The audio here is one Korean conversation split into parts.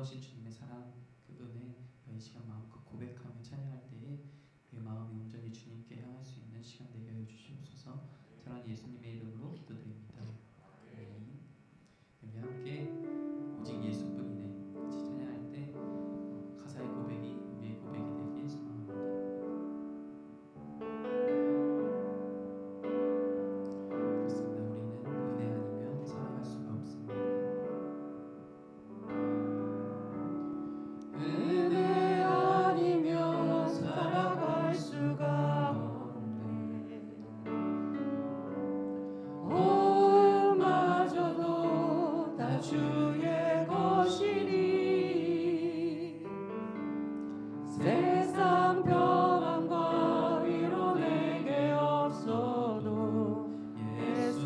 놀라우신 주님의 사랑, 그 은혜, 이 시간 마음껏 고백하며 찬양할 때에 우리의 마음이 온전히 주님께 향할 수 있는 시간 되게 하여 주시옵소서. 사랑하는 예수님의 이름으로 기도드립니다. 아멘. 우리 함께 오직 예수뿐이네 같이 찬양할 때 가사의 고백이 우리의 고백이 되길 소망합니다. 그렇습니다. 우리는 은혜 아니면 살아갈 수가 없습니다. 은혜 아니면 살아갈 수가 없네. 마저도 다 주의 것이니 세상 평안과 위로 내게 없어도 예수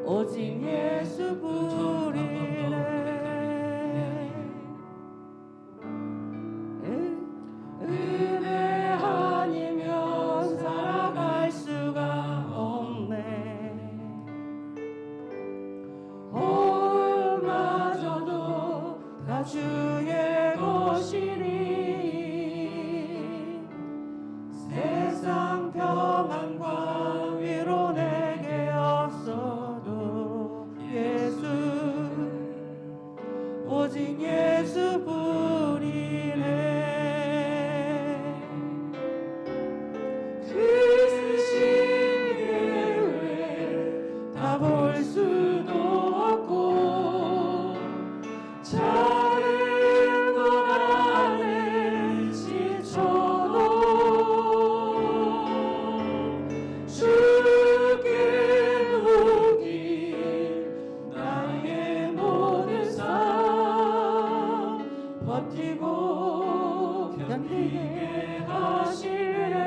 오직 예수뿐이네. 은혜 아니면 살아갈 수가 없네. 마저도 다 주의 것이니 세상 평안과 위로 내게 없어도 예수 오직 예수뿐이네. 다 볼 수도 없고 작은 것 안에 지쳐도 주께 맡긴 나의 모든 삶 버티고 견디게 하시네.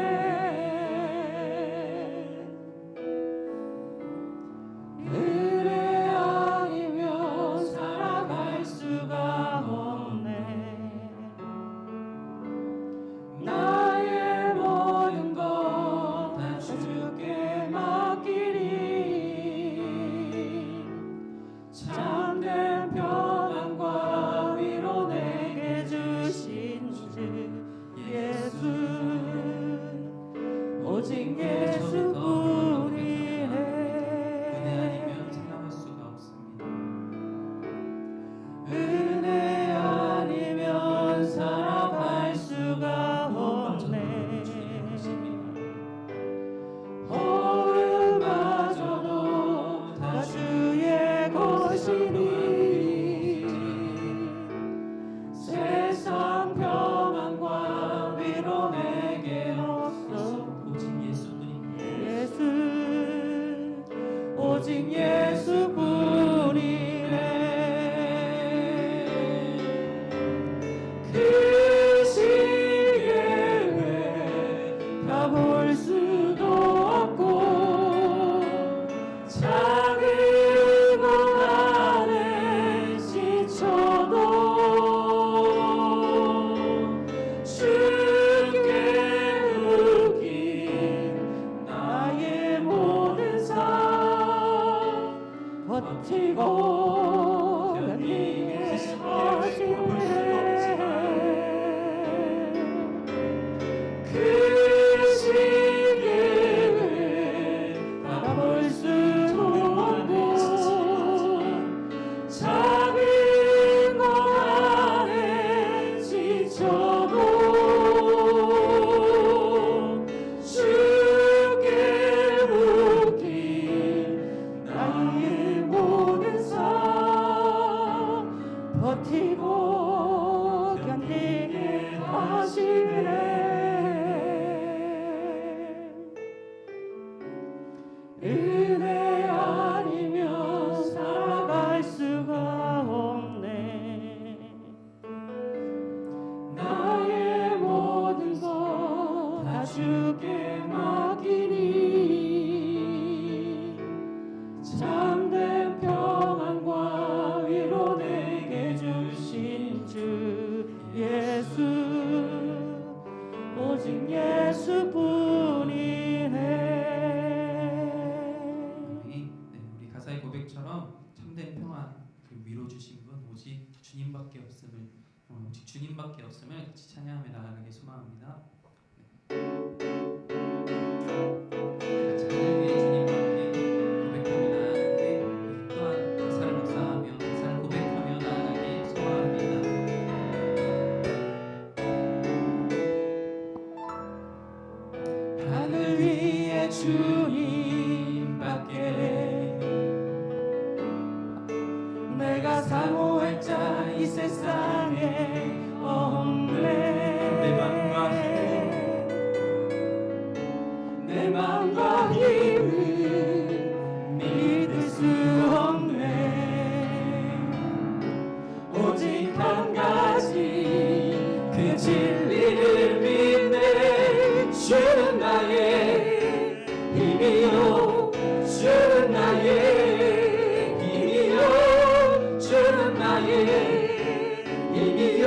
은혜 아니면 살아갈 수가 없네. 나의 모든 것 다 주께 맡기니 참된 평안과 위로 내게 주신 주 예수 오직 예수뿐이네. 은혜 아니면 살아갈 수가 없네. 마저도 다 주의 것이니 세상 평안과 위로 내게 없어 오직 예수뿐이네. 예수 오직 예수뿐이네. 그 시기에 왜 다 볼 수도 없고 작은 것 안에 지쳐도 주께 맡긴 나의 모든 삶 버티고 견디게 하시네. 그 시기에 다 볼 수도 없고 작은 것 안에 지쳐도 주께 맡긴 나의 모든 삶 버티고 견디게 하시네. 은혜 아니면 살아갈 수가 없네. 나의 모든 것 다 주께 맡기니 참된 평안과 위로 내게 주신 주 예수 오직 예수뿐이네. 우리 가사의 고백처럼 참된 평안, 그 위로 주신 분 오직 주님밖에 내가 사모할 자 이 세상에 없네. 내 맘과 힘을 믿을 수 없네. 오직 한 가지 그 진리를 믿네. 주는 나의 힘이요, 주는 나의 힘이요, 주는 나의 힘이요,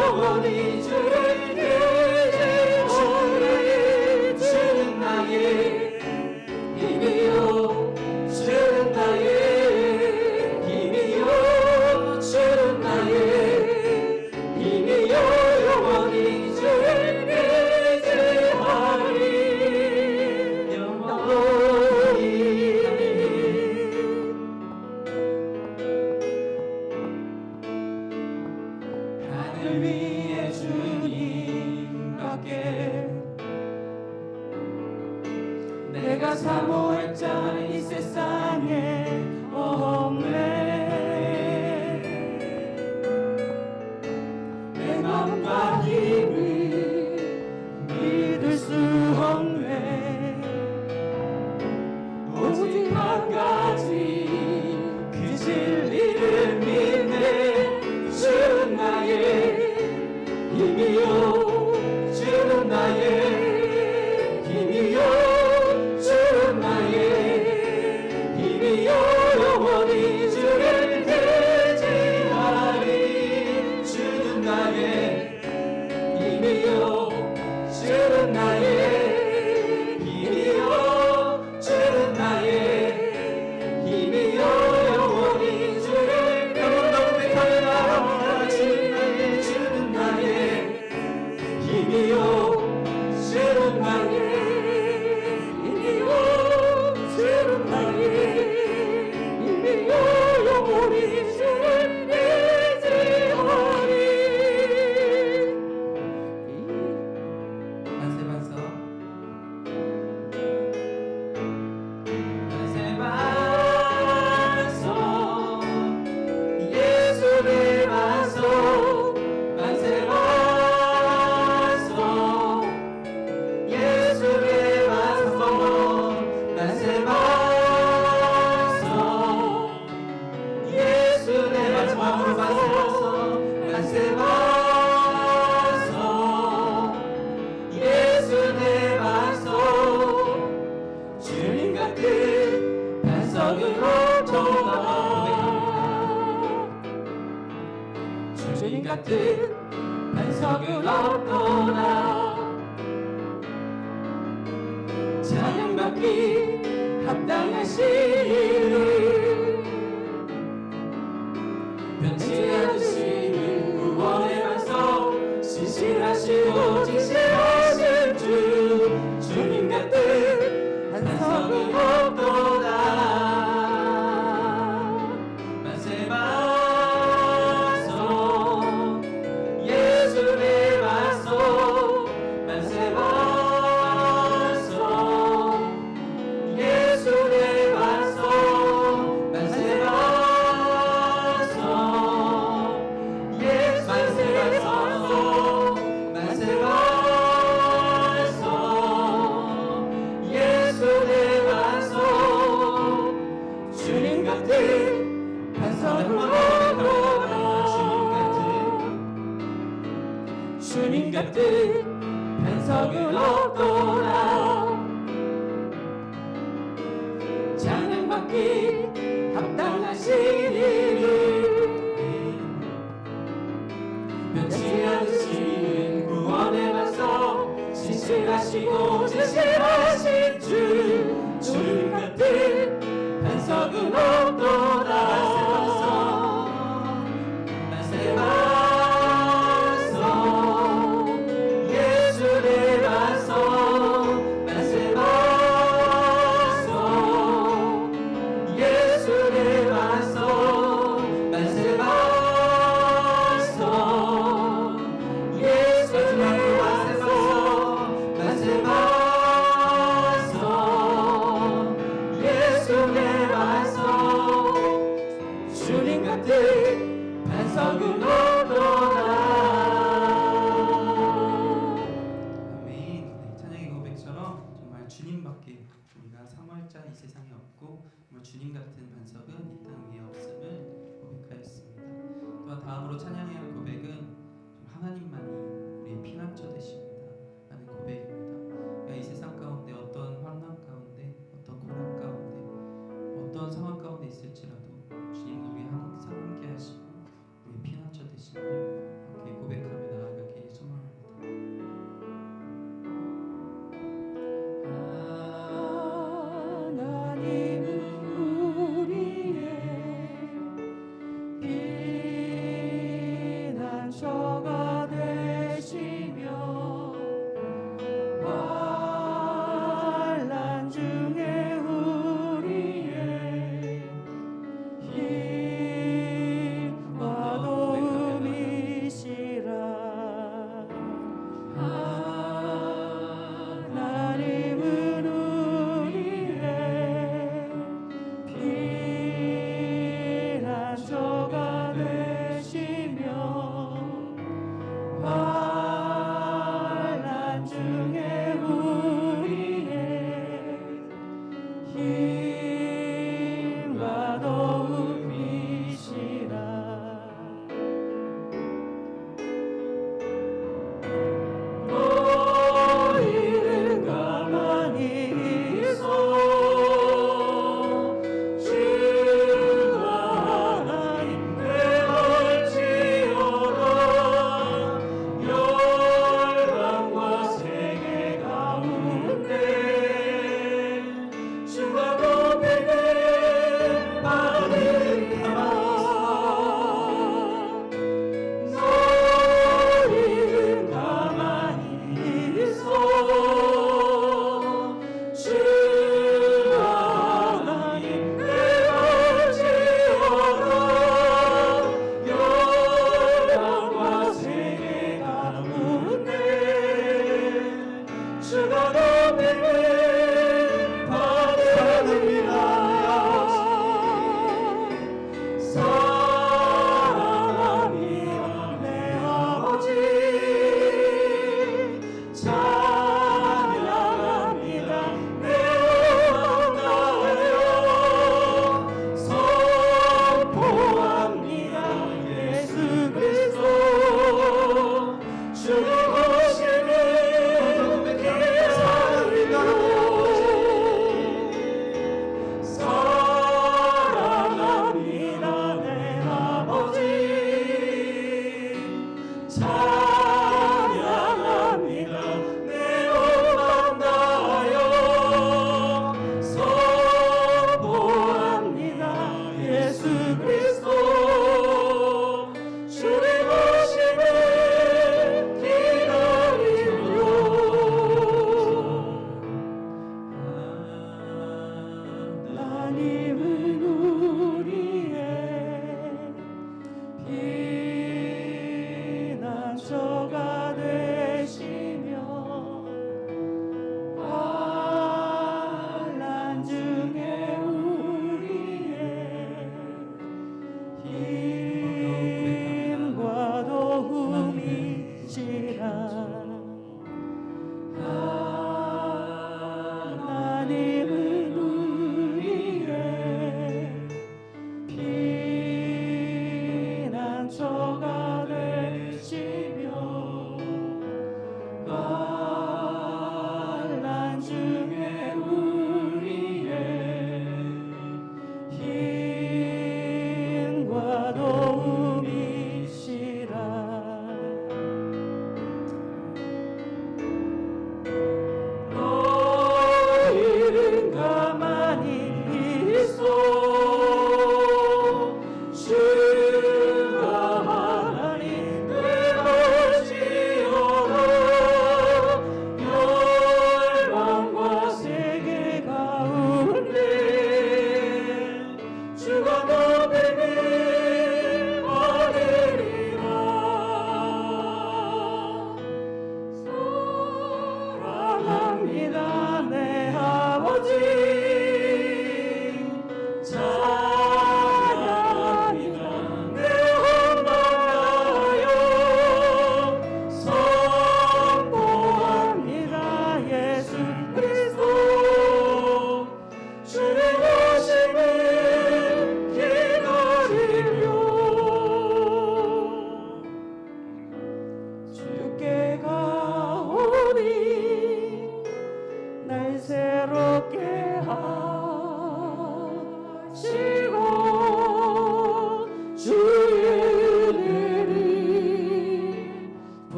영원히 주를 의지하리. 주는 나의 힘이요, 주는 나의 힘이요, 주는 나의 힘이요, 영원히 주를 의지하리. 영원히 하늘 위에 주님밖에 내가 사모할 자 이 세상에 없네. 내 맘과 힘을 믿을 수 없네. 오직 한 가지 그 진리를 믿네. 주는 나의 힘이요, 주는 나의 힘이요, 주는 나의 힘이요, 영원히 주를 의지하리. 주는 나의 힘이요, 주는 나의 힘이요, 주는 나의 힘이요, 영원히 주를 고백하리라. 주는 나의 힘이요, 주는 나의 힘이요, 주는 나의 힘이요, 영원히 주를 의지하리. 만세 반석 만세 반석 예수의 반석, 만세 반석, 예수의 반석, 만세 반석, 예수의 마지막으로 만세 반석, 예수의 반석, 주님 같은 반석으로 돌아. 주님 같은 반석을 얻거나 찬양받기 합당하시는 변치 않으시는 구원의 반석, 신실하시고 진실하신 주, 주님 같은 반석을 얻거나 만세 반석, 예수의 반석, 만세 반석, 예수의 반석, 만세 반석, 예수의 반석, 만세 반석, 예수의 반석, 주님 같은 반석을 얻거나 주님 같은 반석을 얻거나 찬양받기 합당하시니 변치 않으신 구원의 반석, 신실하시고 진실하신 주, 주님 같은 반석을 얻거나 만세 반석, 예수의 반석, 만세 반석, 예수의 반석, 만세 반석, 예수의 반석, 만세 반석, 주님 같은 반석은 이 땅 위에 없음을 고백하였습니다. 또한 다음으로 찬양해야 할 고백은 하나님만이 우리의 피난처 되십니다 라는 고백입니다. 그러니까 이 세상 가운데 어떤 환난 가운데 어떤 고난 가운데 어떤 상황 가운데 있을지라도 주님은 우리 항상 함께 하시고 우리의 피난처 되심을 함께 고백하며 나아가기를 소망합니다. 하나님은 우리의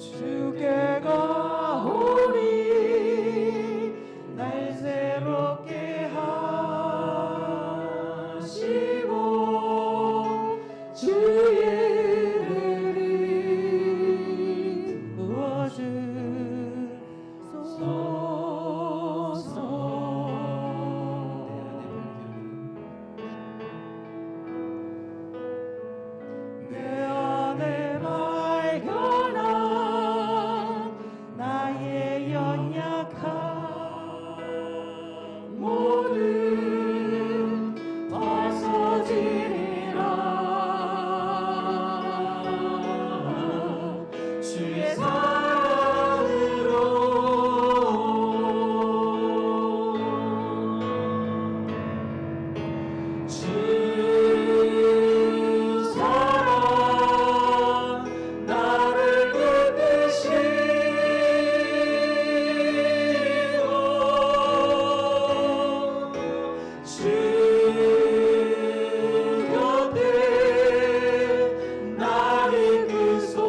주께 가오니 날 새롭게 하시고 주의 은혜를 부어주소서. 내 안에 발견한 나의 연약함 모두 벗어지리라 주의 사랑으로 주 사랑 나를 이끄시고 주 곁에 날 이끄소서.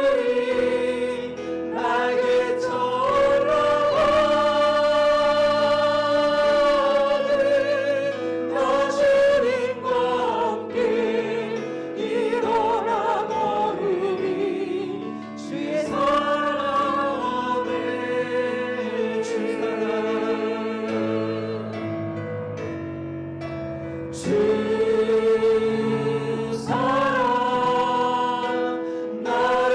독수리 날개쳐 올라가는 나 주님과 함께 일어나 걸으리 주의 사랑 안에 주 사랑 나를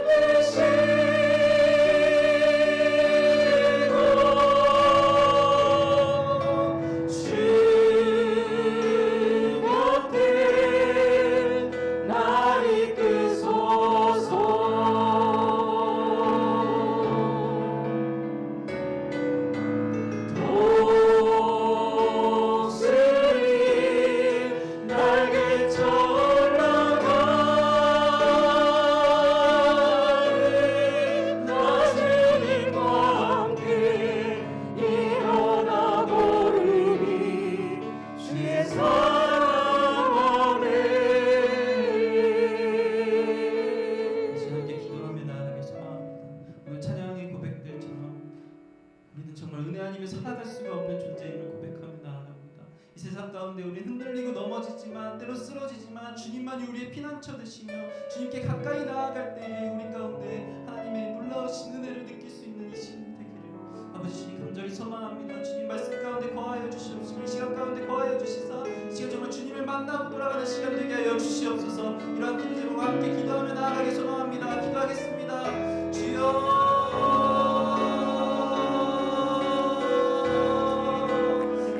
이끄시고 주 곁에 날 이끄소서. 독수리 날개쳐 올라가는 나 주님과 함께 일어나 걸으리 주의 사랑 안에. 하나님께 기도하며 나아가기 소망합니다. 오늘 찬양의 고백들처럼 우리는 정말 은혜 아니면 살아갈 수가 없는 존재임을 고백하며 나아갑니다. 이 세상 가운데 우리 흔들리고 넘어지지만 때로 쓰러지지만 주님만이 우리의 피난처 되시며 주님께 가까이 나아갈 때에 우리 가운데 하나님의 놀라우신 은혜를 느낄 수 있는 이 시간 되기를 아버지 주님 간절히 소망합니다. 주님 말씀 가운데 거하여 주시옵시고 이 시간 가운데 거하여 주시사 이 시간 정말 주님을 만나고 돌아가는 시간 되게 하여 주시옵소서. 이러한 기도 제목과 함께 기도하며 나아가기 소망합니다. 기도하겠습니다. 주여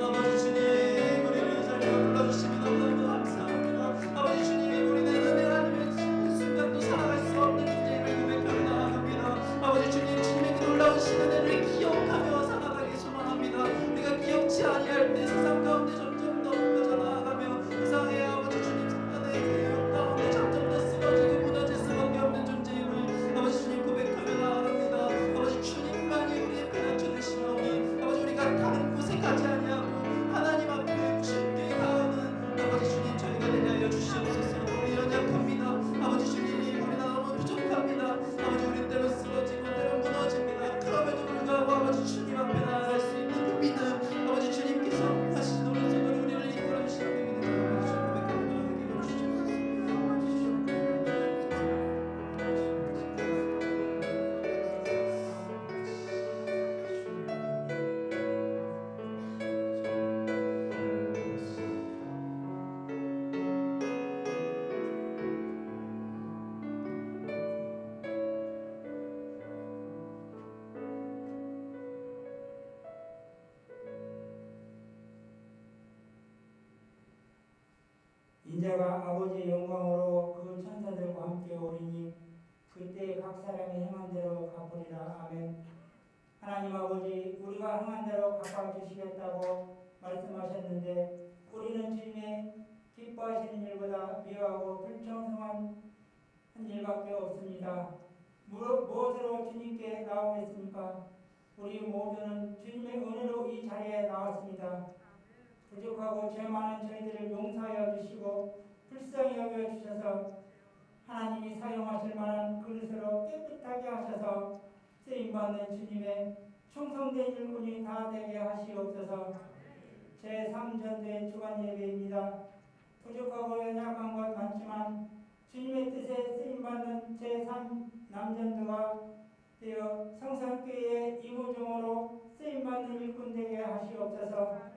아버지 주님 우리를 이 자리에 불러주시면 너무너무 감사합니다. 아버지 주님 우리는 은혜 아니면 한 순간도 살아갈 수 없는 존재임을 고백하며 나아갑니다. 아버지 주님 주님의 그 놀라우신 은혜를 기억하며 살아가기 소망합니다. 우리가 기억지 아니할 때 세상 가운데 점점 더 빠져 나아가며 세상에 아버지 주님 사단의 그 가운데 점점 더 쓰러지고 무너질 수밖에 없는 존재임을 아버지 주님 고백하며 나아갑니다. 아버지 주님만이 우리의 피난처 되시나오니 아버지 우리가 다른 곳에 가지 아니하고 하나님 앞에 주님께 가오는 아버지 주님 저희가 되게 하여 주시옵소서. 우리 연약합니다. 아버지 주님 우리 너무 부족합니다. 아버지 우리 때로 쓰러지고 때로 무너집니다. 그럼에도 불구하고 아버지 주님 앞에 나아갈 수 있는 그 믿음 아버지 주님께서 하시는 오른손으로 우리를 이끌어 주시옵소서. 인자가 아버지의 영광으로 그 천사들과 함께 오리니 그때 각 사람이 행한 대로 갚으리라. 아멘. 하나님 아버지, 우리가 행한 대로 갚아주시겠다고 말씀하셨는데 우리는 주님의 기뻐하시는 일보다 미워하고 불청성한 한 일밖에 없습니다. 무엇으로 주님께 나오겠습니까? 우리 모두는 주님의 은혜로 이 자리에 나와 나왔습니다. 부족하고 죄 많은 저희들을 용서하여 주시고 불쌍히 여겨 주셔서 하나님이 사용하실 만한 그릇으로 깨끗하게 하셔서 쓰임받는 주님의 충성된 일꾼이 다 되게 하시옵소서. 제3전도의 주간 예배입니다. 부족하고 연약한 것 많지만 주님의 뜻에 쓰임받는 제3남전도가 되어 성산교회의 이무종으로 쓰임받는 일꾼 되게 하시옵소서.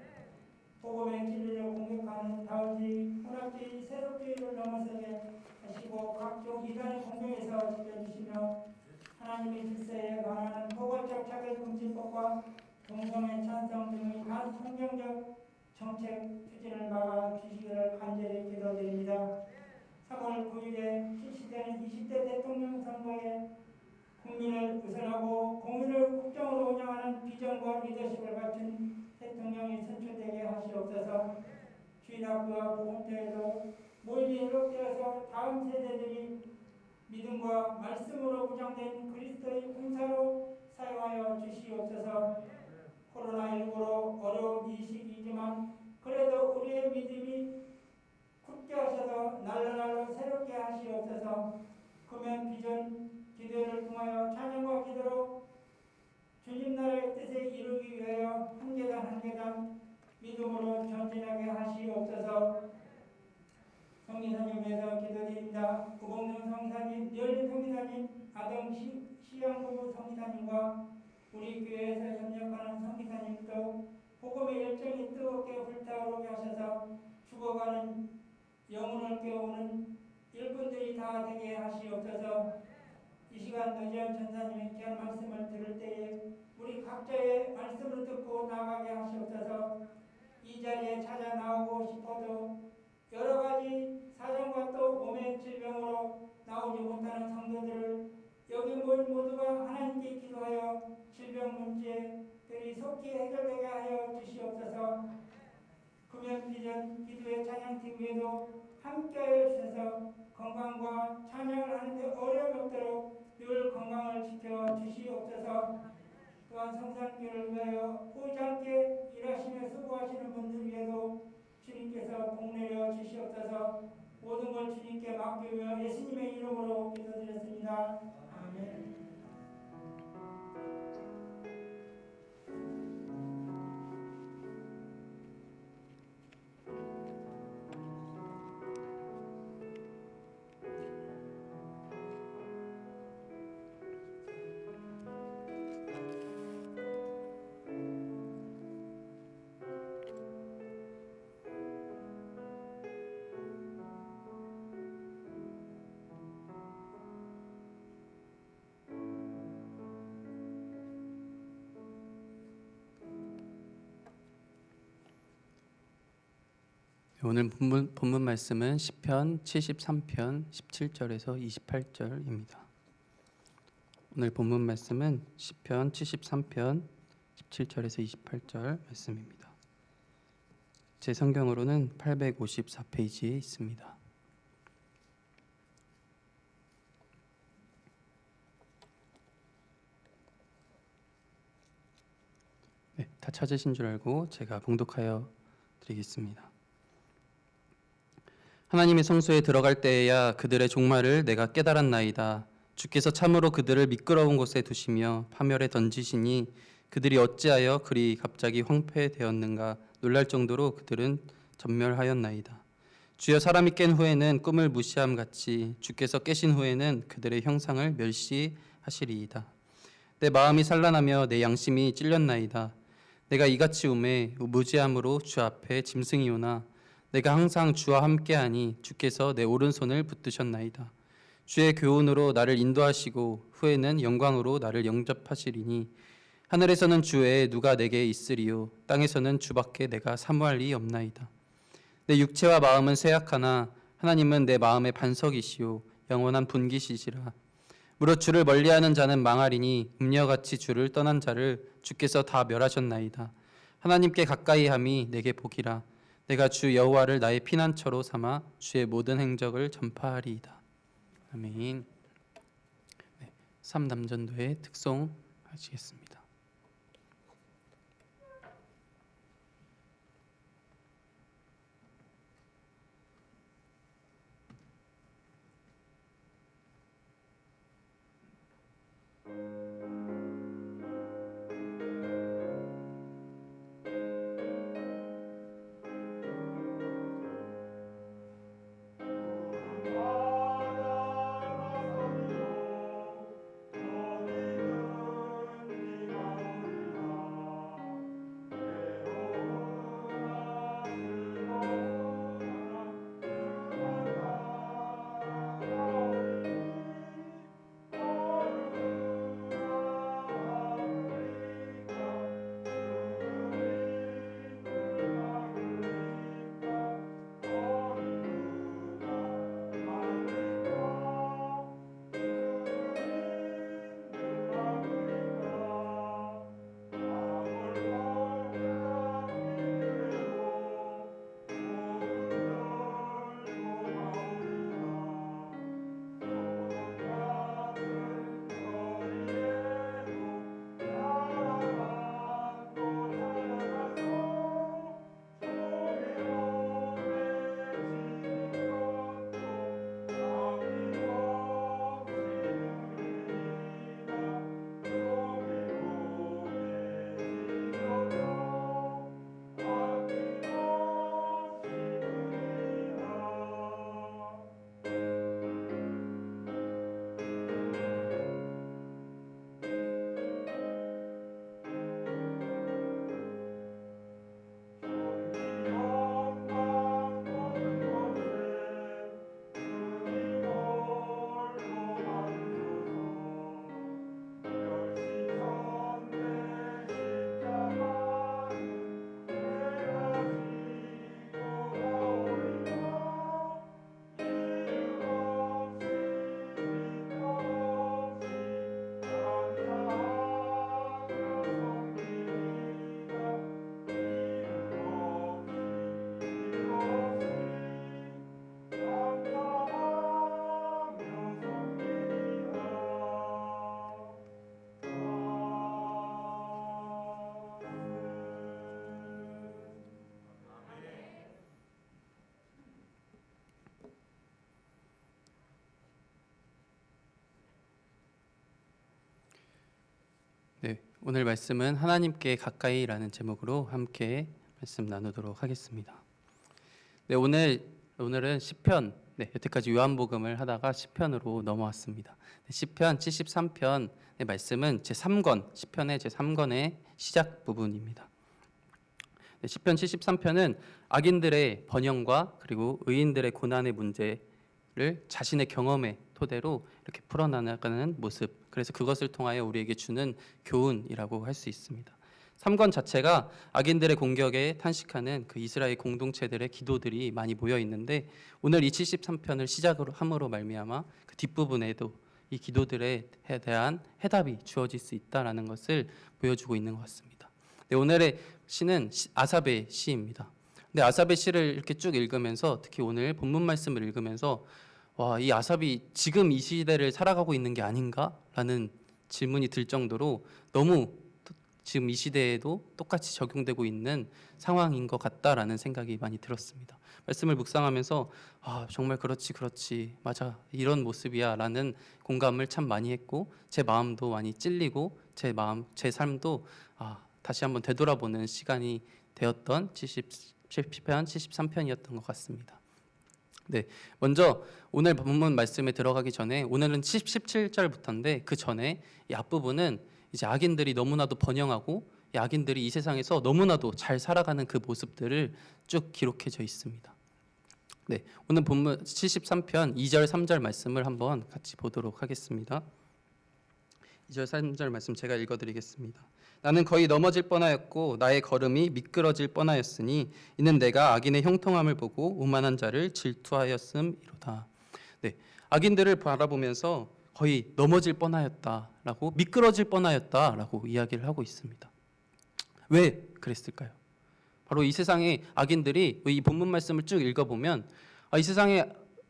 복음의 진리를 공격하는 다우주의, 혼합주의, 세속주의를 넘어서게 하시고 각종 이단의 공격에서 지켜주시며 하나님의 질서에 반하는 포괄적 자격금지법과 동성애 찬성 등의 반성경적 정책 추진을 막아 주시기를 간절히 기도드립니다. 3월 9일에 실시되는 20대 대통령 선거에 국민을 우선하고 공민을 국정으로 운영하는 비전과 리더십을 갖춘 대통령이 선출되게 하시옵소서. 주일학교와 보건교회도 모임이 회복되어서 다음 세대들이 믿음과 말씀으로 무장된 그리스도의 군사로 사용하여 주시옵소서. 코로나19로 어려운 이 시기이지만 그래도 우리의 믿음이 굳게 하셔서 날로 새롭게 하시옵소서. 금연 비전 기도를 통하여 찬양과 기도로 주님 나라의 뜻에 이루기 위하여 한 계단 한 계단 믿음으로 전진하게 하시옵소서. 성기사님 위해서 기도드립니다. 우봉동 성기사님, 뉘얼린 성기사님, 아동 시양부부 성기사님과 우리 교회에서 협력하는 성기사님도 복음의 열정이 뜨겁게 불타오르게 하셔서 죽어가는 영혼을 깨우는 일꾼들이 다 되게 하시옵소서. 이 시간 노지현 전사님의 귀한 말씀을 들을 때에 우리 각자의 말씀을 듣고 나가게 하시옵소서. 이 자리에 찾아 나오고 싶어도 여러 가지 사정과 또 몸의 질병으로 나오지 못하는 성도들을 여기 모인 모두가 하나님께 기도하여 질병 문제들이 속히 해결되게 하여 주시옵소서. 금연 비전 기도의 찬양팀 위에도 함께하여 주셔서 건강과 찬양을 하는데 어려움이 없도록 늘 건강을 지켜 주시옵소서. 또한 성산교를 위하여 보이지 않게 일하시며 수고하시는 분들 위에도 주님께서 복 내려 주시옵소서. 모든 걸 주님께 맡기며 예수님의 이름으로 기도드렸습니다. 아멘. 오늘 본문 말씀은 시편 73편 17절에서 28절입니다. 오늘 본문 말씀은 시편 73편 17절에서 28절 말씀입니다. 제 성경으로는 854페이지에 있습니다. 네, 다 찾으신 줄 알고 제가 봉독하여 드리겠습니다. 하나님의 성소에 들어갈 때에야 그들의 종말을 내가 깨달았나이다. 주께서 참으로 그들을 미끄러운 곳에 두시며 파멸에 던지시니 그들이 어찌하여 그리 갑자기 황폐되었는가 놀랄 정도로 그들은 전멸하였나이다. 주여, 사람이 깬 후에는 꿈을 무시함 같이 주께서 깨신 후에는 그들의 형상을 멸시하시리이다. 내 마음이 산란하며 내 양심이 찔렸나이다. 내가 이같이 우매 무지함으로 주 앞에 짐승이오나 내가 항상 주와 함께하니 주께서 내 오른손을 붙드셨나이다. 주의 교훈으로 나를 인도하시고 후에는 영광으로 나를 영접하시리니 하늘에서는 주 외에 누가 내게 있으리요 땅에서는 주밖에 내가 사모할 리 없나이다. 내 육체와 마음은 쇠약하나 하나님은 내 마음의 반석이시요 영원한 분기시시라. 무릇 주를 멀리하는 자는 망하리니 음녀같이 주를 떠난 자를 주께서 다 멸하셨나이다. 하나님께 가까이함이 내게 복이라. 내가 주 여호와를 나의 피난처로 삼아 주의 모든 행적을 전파하리이다. 아멘. 네, 3남전도의 특송 하시겠습니다. 네, 오늘 말씀은 하나님께 가까이라는 제목으로 함께 말씀 나누도록 하겠습니다. 네, 오늘은 시편, 여태까지 요한복음을 하다가 시편으로 넘어왔습니다. 시편 73편의 말씀은 제3권, 시편의 제3권의 시작 부분입니다. 시편 73편은 악인들의 번영과 그리고 의인들의 고난의 문제를 자신의 경험의 토대로 이렇게 풀어나가는 모습, 그래서 그것을 통하여 우리에게 주는 교훈이라고 할 수 있습니다. 3권 자체가 악인들의 공격에 탄식하는 그 이스라엘 공동체들의 기도들이 많이 모여 있는데, 오늘 이 73편을 시작으로 함으로 말미암아 그 뒷부분에도 이 기도들에 대한 해답이 주어질 수 있다라는 것을 보여주고 있는 것 같습니다. 네, 오늘의 시는 아삽의 시입니다. 근데 아삽의 시를 이렇게 쭉 읽으면서, 특히 오늘 본문 말씀을 읽으면서 이 아삽이 지금 이 시대를 살아가고 있는 게 아닌가라는 질문이 들 정도로 너무 지금 이 시대에도 똑같이 적용되고 있는 상황인 것 같다라는 생각이 많이 들었습니다. 말씀을 묵상하면서 정말 그렇지 맞아, 이런 모습이야 라는 공감을 참 많이 했고, 제 마음도 많이 찔리고 제 삶도 다시 한번 되돌아보는 시간이 되었던 70편, 73편이었던 것 같습니다. 네, 먼저 오늘 본문 말씀에 들어가기 전에, 오늘은 17절부터인데 그 전에 이 앞부분은 이제 악인들이 너무나도 번영하고 이 악인들이 이 세상에서 너무나도 잘 살아가는 그 모습들을 쭉 기록해져 있습니다. 네, 오늘 본문 73편 2절 3절 말씀을 한번 같이 보도록 하겠습니다. 2절 3절 말씀 제가 읽어드리겠습니다. 나는 거의 넘어질 뻔하였고 나의 걸음이 미끄러질 뻔하였으니 이는 내가 악인의 형통함을 보고 오만한 자를 질투하였음이로다. 네, 악인들을 바라보면서 거의 넘어질 뻔하였다라고, 미끄러질 뻔하였다라고 이야기를 하고 있습니다. 왜 그랬을까요? 바로 이 세상의 악인들이, 이 본문 말씀을 쭉 읽어보면 이 세상에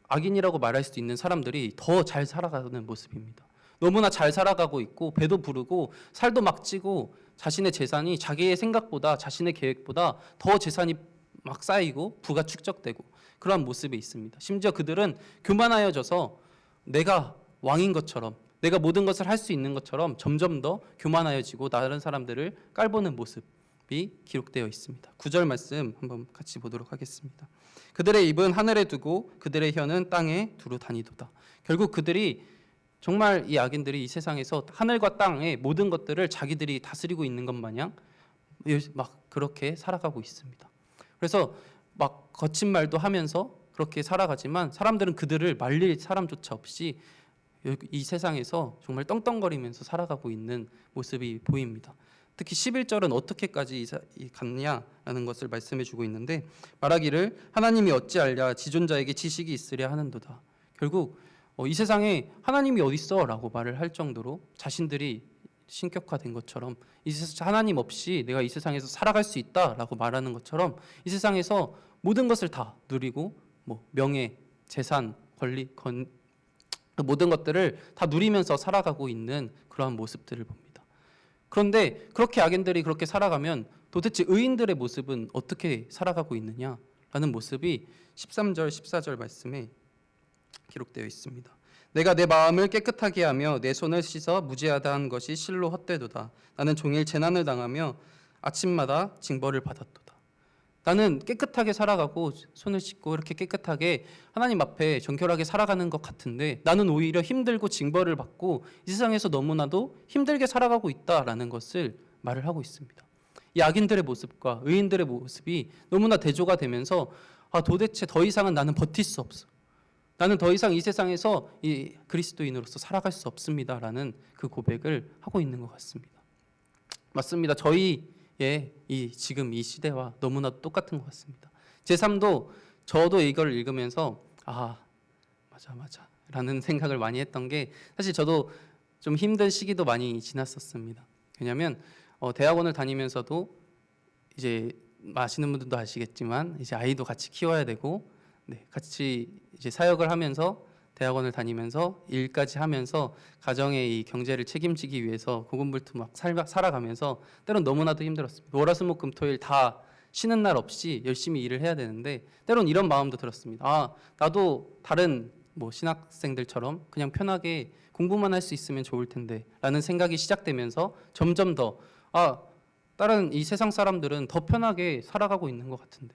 악인이라고 말할 수 있는 사람들이 더 잘 살아가는 모습입니다. 너무나 잘 살아가고 있고 배도 부르고 살도 막 찌고 자신의 재산이 자기의 생각보다, 자신의 계획보다 더 재산이 막 쌓이고 부가 축적되고 그러한 모습이 있습니다. 심지어 그들은 교만하여져서 내가 왕인 것처럼, 내가 모든 것을 할 수 있는 것처럼 점점 더 교만하여지고 다른 사람들을 깔보는 모습이 기록되어 있습니다. 9절 말씀 한번 같이 보도록 하겠습니다. 그들의 입은 하늘에 두고 그들의 혀는 땅에 두루 다니도다. 결국 그들이, 정말 이 악인들이 이 세상에서 하늘과 땅의 모든 것들을 자기들이 다스리고 있는 것 마냥 막 그렇게 살아가고 있습니다. 그래서 막 거친 말도 하면서 그렇게 살아가지만 사람들은 그들을 말릴 사람조차 없이 이 세상에서 정말 떵떵거리면서 살아가고 있는 모습이 보입니다. 특히 11절은 어떻게까지 갔냐라는 것을 말씀해 주고 있는데, 말하기를 하나님이 어찌알랴 지존자에게 지식이 있으랴 하는도다. 결국 이 세상에 하나님이 어디 있어? 라고 말을 할 정도로 자신들이 신격화된 것처럼, 이 세상 하나님 없이 내가 이 세상에서 살아갈 수 있다라고 말하는 것처럼 이 세상에서 모든 것을 다 누리고 명예, 재산, 권리, 모든 것들을 다 누리면서 살아가고 있는 그러한 모습들을 봅니다. 그런데 그렇게 악인들이 그렇게 살아가면 도대체 의인들의 모습은 어떻게 살아가고 있느냐라는 모습이 13절, 14절 말씀에 기록되어 있습니다. 내가 내 마음을 깨끗하게 하며 내 손을 씻어 무죄하다 한 것이 실로 헛되도다. 나는 종일 재난을 당하며 아침마다 징벌을 받았도다. 나는 깨끗하게 살아가고 손을 씻고 이렇게 깨끗하게 하나님 앞에 정결하게 살아가는 것 같은데, 나는 오히려 힘들고 징벌을 받고 이 세상에서 너무나도 힘들게 살아가고 있다라는 것을 말을 하고 있습니다. 이 악인들의 모습과 의인들의 모습이 너무나 대조가 되면서 도대체 더 이상은 나는 버틸 수 없어, 나는 더 이상 이 세상에서 이 그리스도인으로서 살아갈 수 없습니다라는 그 고백을 하고 있는 것 같습니다. 맞습니다. 저희의 지금 이 시대와 너무나 똑같은 것 같습니다. 제 삶도, 저도 이걸 읽으면서 맞아 라는 생각을 많이 했던 게, 사실 저도 좀 힘든 시기도 많이 지났었습니다. 왜냐하면 대학원을 다니면서도 이제 아시는 분들도 아시겠지만 이제 아이도 같이 키워야 되고, 같이 이제 사역을 하면서 대학원을 다니면서 일까지 하면서 가정의 이 경제를 책임지기 위해서 고군분투 살아가면서 때론 너무나도 힘들었습니다. 월화수목금토일 다 쉬는 날 없이 열심히 일을 해야 되는데, 때론 이런 마음도 들었습니다. 나도 다른 신학생들처럼 그냥 편하게 공부만 할 수 있으면 좋을 텐데 라는 생각이 시작되면서 점점 더 다른 이 세상 사람들은 더 편하게 살아가고 있는 것 같은데,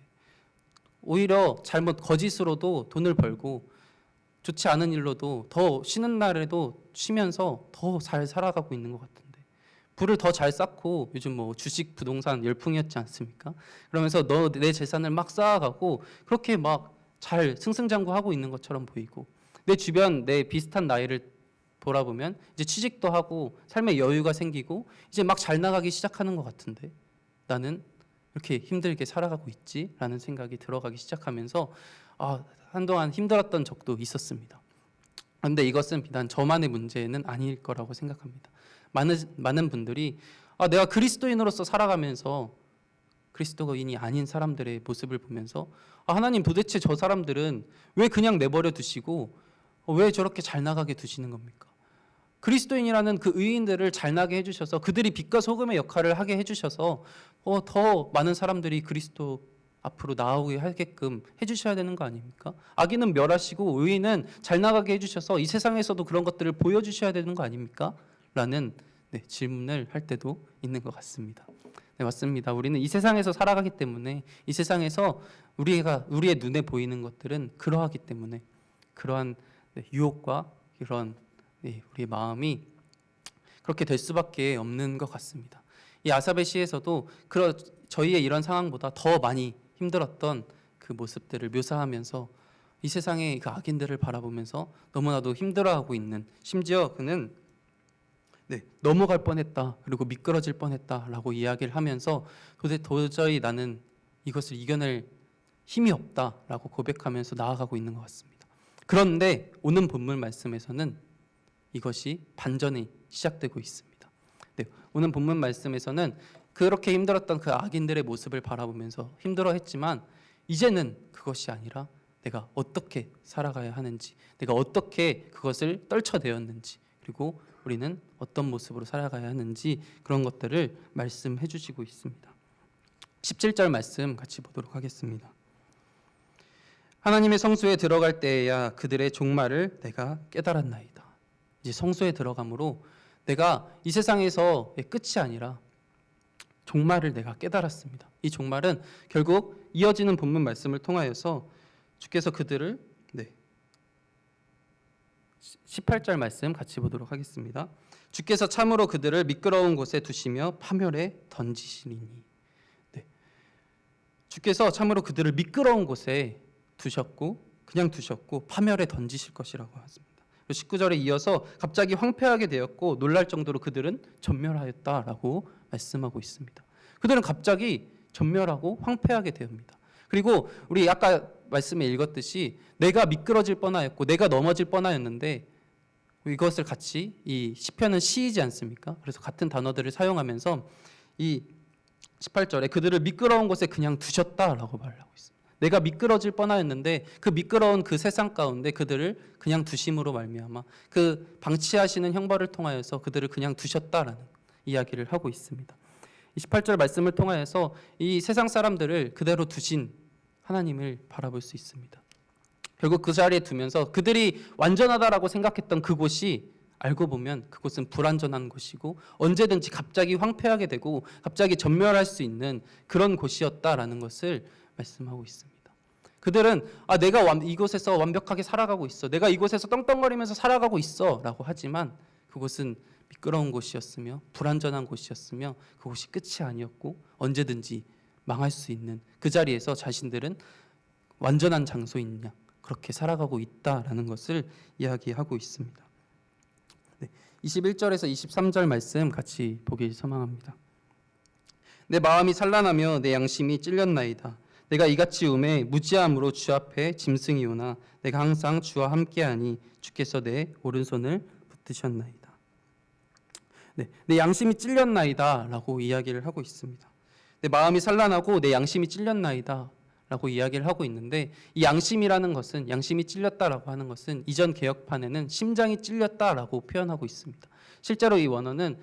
오히려 거짓으로도 돈을 벌고 좋지 않은 일로도 더 쉬는 날에도 쉬면서 더 잘 살아가고 있는 것 같은데, 부를 더 잘 쌓고, 요즘 뭐 주식 부동산 열풍이었지 않습니까? 그러면서 내 재산을 막 쌓아가고 그렇게 막 잘 승승장구하고 있는 것처럼 보이고, 내 주변 내 비슷한 나이를 돌아보면 이제 취직도 하고 삶의 여유가 생기고 이제 막 잘 나가기 시작하는 것 같은데, 나는 이렇게 힘들게 살아가고 있지라는 생각이 들어가기 시작하면서 한동안 힘들었던 적도 있었습니다. 그런데 이것은 비단 저만의 문제는 아닐 거라고 생각합니다. 많은 분들이 내가 그리스도인으로서 살아가면서 그리스도인이 아닌 사람들의 모습을 보면서 하나님, 도대체 저 사람들은 왜 그냥 내버려 두시고 왜 저렇게 잘 나가게 두시는 겁니까? 그리스도인이라는 그 의인들을 잘 나게 해주셔서 그들이 빛과 소금의 역할을 하게 해주셔서 더 많은 사람들이 그리스도 앞으로 나오게 하게끔 해주셔야 되는 거 아닙니까? 악인은 멸하시고 의인은 잘 나가게 해주셔서 이 세상에서도 그런 것들을 보여주셔야 되는 거 아닙니까? 라는 질문을 할 때도 있는 것 같습니다. 네, 맞습니다. 우리는 이 세상에서 살아가기 때문에, 이 세상에서 우리의 눈에 보이는 것들은 그러하기 때문에 그러한 유혹과 그런 우리의 마음이 그렇게 될 수밖에 없는 것 같습니다. 이 아삽의 시에서도 저희의 이런 상황보다 더 많이 힘들었던 그 모습들을 묘사하면서 이 세상의 그 악인들을 바라보면서 너무나도 힘들어하고 있는, 심지어 그는 넘어갈 뻔했다, 그리고 미끄러질 뻔했다라고 이야기를 하면서 도저히 나는 이것을 이겨낼 힘이 없다라고 고백하면서 나아가고 있는 것 같습니다. 그런데 오는 본문 말씀에서는 이것이 반전이 시작되고 있습니다. 오는 본문 말씀에서는 그렇게 힘들었던 그 악인들의 모습을 바라보면서 힘들어했지만, 이제는 그것이 아니라 내가 어떻게 살아가야 하는지, 내가 어떻게 그것을 떨쳐내었는지, 그리고 우리는 어떤 모습으로 살아가야 하는지, 그런 것들을 말씀해 주시고 있습니다. 17절 말씀 같이 보도록 하겠습니다. 하나님의 성소에 들어갈 때에야 그들의 종말을 내가 깨달았나이다. 이제 성소에 들어감으로 내가 이 세상에서 끝이 아니라 종말을 내가 깨달았습니다. 이 종말은 결국 이어지는 본문 말씀을 통하여서 주께서 그들을 18절 말씀 같이 보도록 하겠습니다. 주께서 참으로 그들을 미끄러운 곳에 두시며 파멸에 던지시리니. 주께서 참으로 그들을 미끄러운 곳에 그냥 두셨고 파멸에 던지실 것이라고 하십니다. 19절에 이어서 갑자기 황폐하게 되었고 놀랄 정도로 그들은 전멸하였다라고 말씀하고 있습니다. 그들은 갑자기 전멸하고 황폐하게 됩니다. 그리고 우리 아까 말씀에 읽었듯이 내가 미끄러질 뻔하였고 내가 넘어질 뻔하였는데, 이것을 같이 이 시편은 시이지 않습니까? 그래서 같은 단어들을 사용하면서 이 18절에 그들을 미끄러운 곳에 그냥 두셨다라고 말하고 있습니다. 내가 미끄러질 뻔하였는데 그 미끄러운 그 세상 가운데 그들을 그냥 두심으로 말미암아 그 방치하시는 형벌을 통하여서 그들을 그냥 두셨다라는 이야기를 하고 있습니다. 28절 말씀을 통하여서 이 세상 사람들을 그대로 두신 하나님을 바라볼 수 있습니다. 결국 그 자리에 두면서 그들이 완전하다라고 생각했던 그곳이 알고 보면 그곳은 불완전한 곳이고 언제든지 갑자기 황폐하게 되고 갑자기 전멸할 수 있는 그런 곳이었다라는 것을 말씀하고 있습니다. 그들은 내가 이곳에서 완벽하게 살아가고 있어, 내가 이곳에서 떵떵거리면서 살아가고 있어 라고 하지만 그곳은 미끄러운 곳이었으며 불완전한 곳이었으며 그곳이 끝이 아니었고 언제든지 망할 수 있는 그 자리에서 자신들은 완전한 장소이냐, 그렇게 살아가고 있다라는 것을 이야기하고 있습니다. 21절에서 23절 말씀 같이 보길 소망합니다. 내 마음이 산란하며 내 양심이 찔렸나이다. 내가 이같이 음에 무지함으로 주 앞에 짐승이 오나 내가 항상 주와 함께하니 주께서 내 오른손을 붙드셨나이다. 내 양심이 찔렸나이다 라고 이야기를 하고 있습니다. 내 마음이 산란하고 내 양심이 찔렸나이다 라고 이야기를 하고 있는데, 이 양심이라는 것은, 양심이 찔렸다라고 하는 것은 이전 개역판에는 심장이 찔렸다라고 표현하고 있습니다. 실제로 이 원어는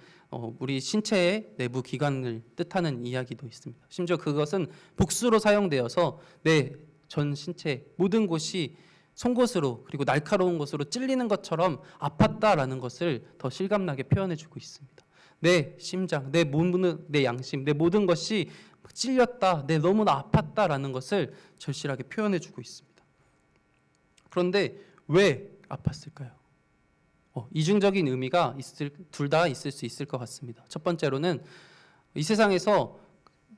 우리 신체의 내부 기관을 뜻하는 이야기도 있습니다. 심지어 그것은 복수로 사용되어서 내 전 신체 모든 곳이 송곳으로 그리고 날카로운 것으로 찔리는 것처럼 아팠다라는 것을 더 실감나게 표현해주고 있습니다. 내 심장, 내 몸, 내 양심, 내 모든 것이 찔렸다, 내 너무나 아팠다라는 것을 절실하게 표현해주고 있습니다. 그런데 왜 아팠을까요? 이중적인 의미가 둘 다 있을 수 있을 것 같습니다. 첫 번째로는 이 세상에서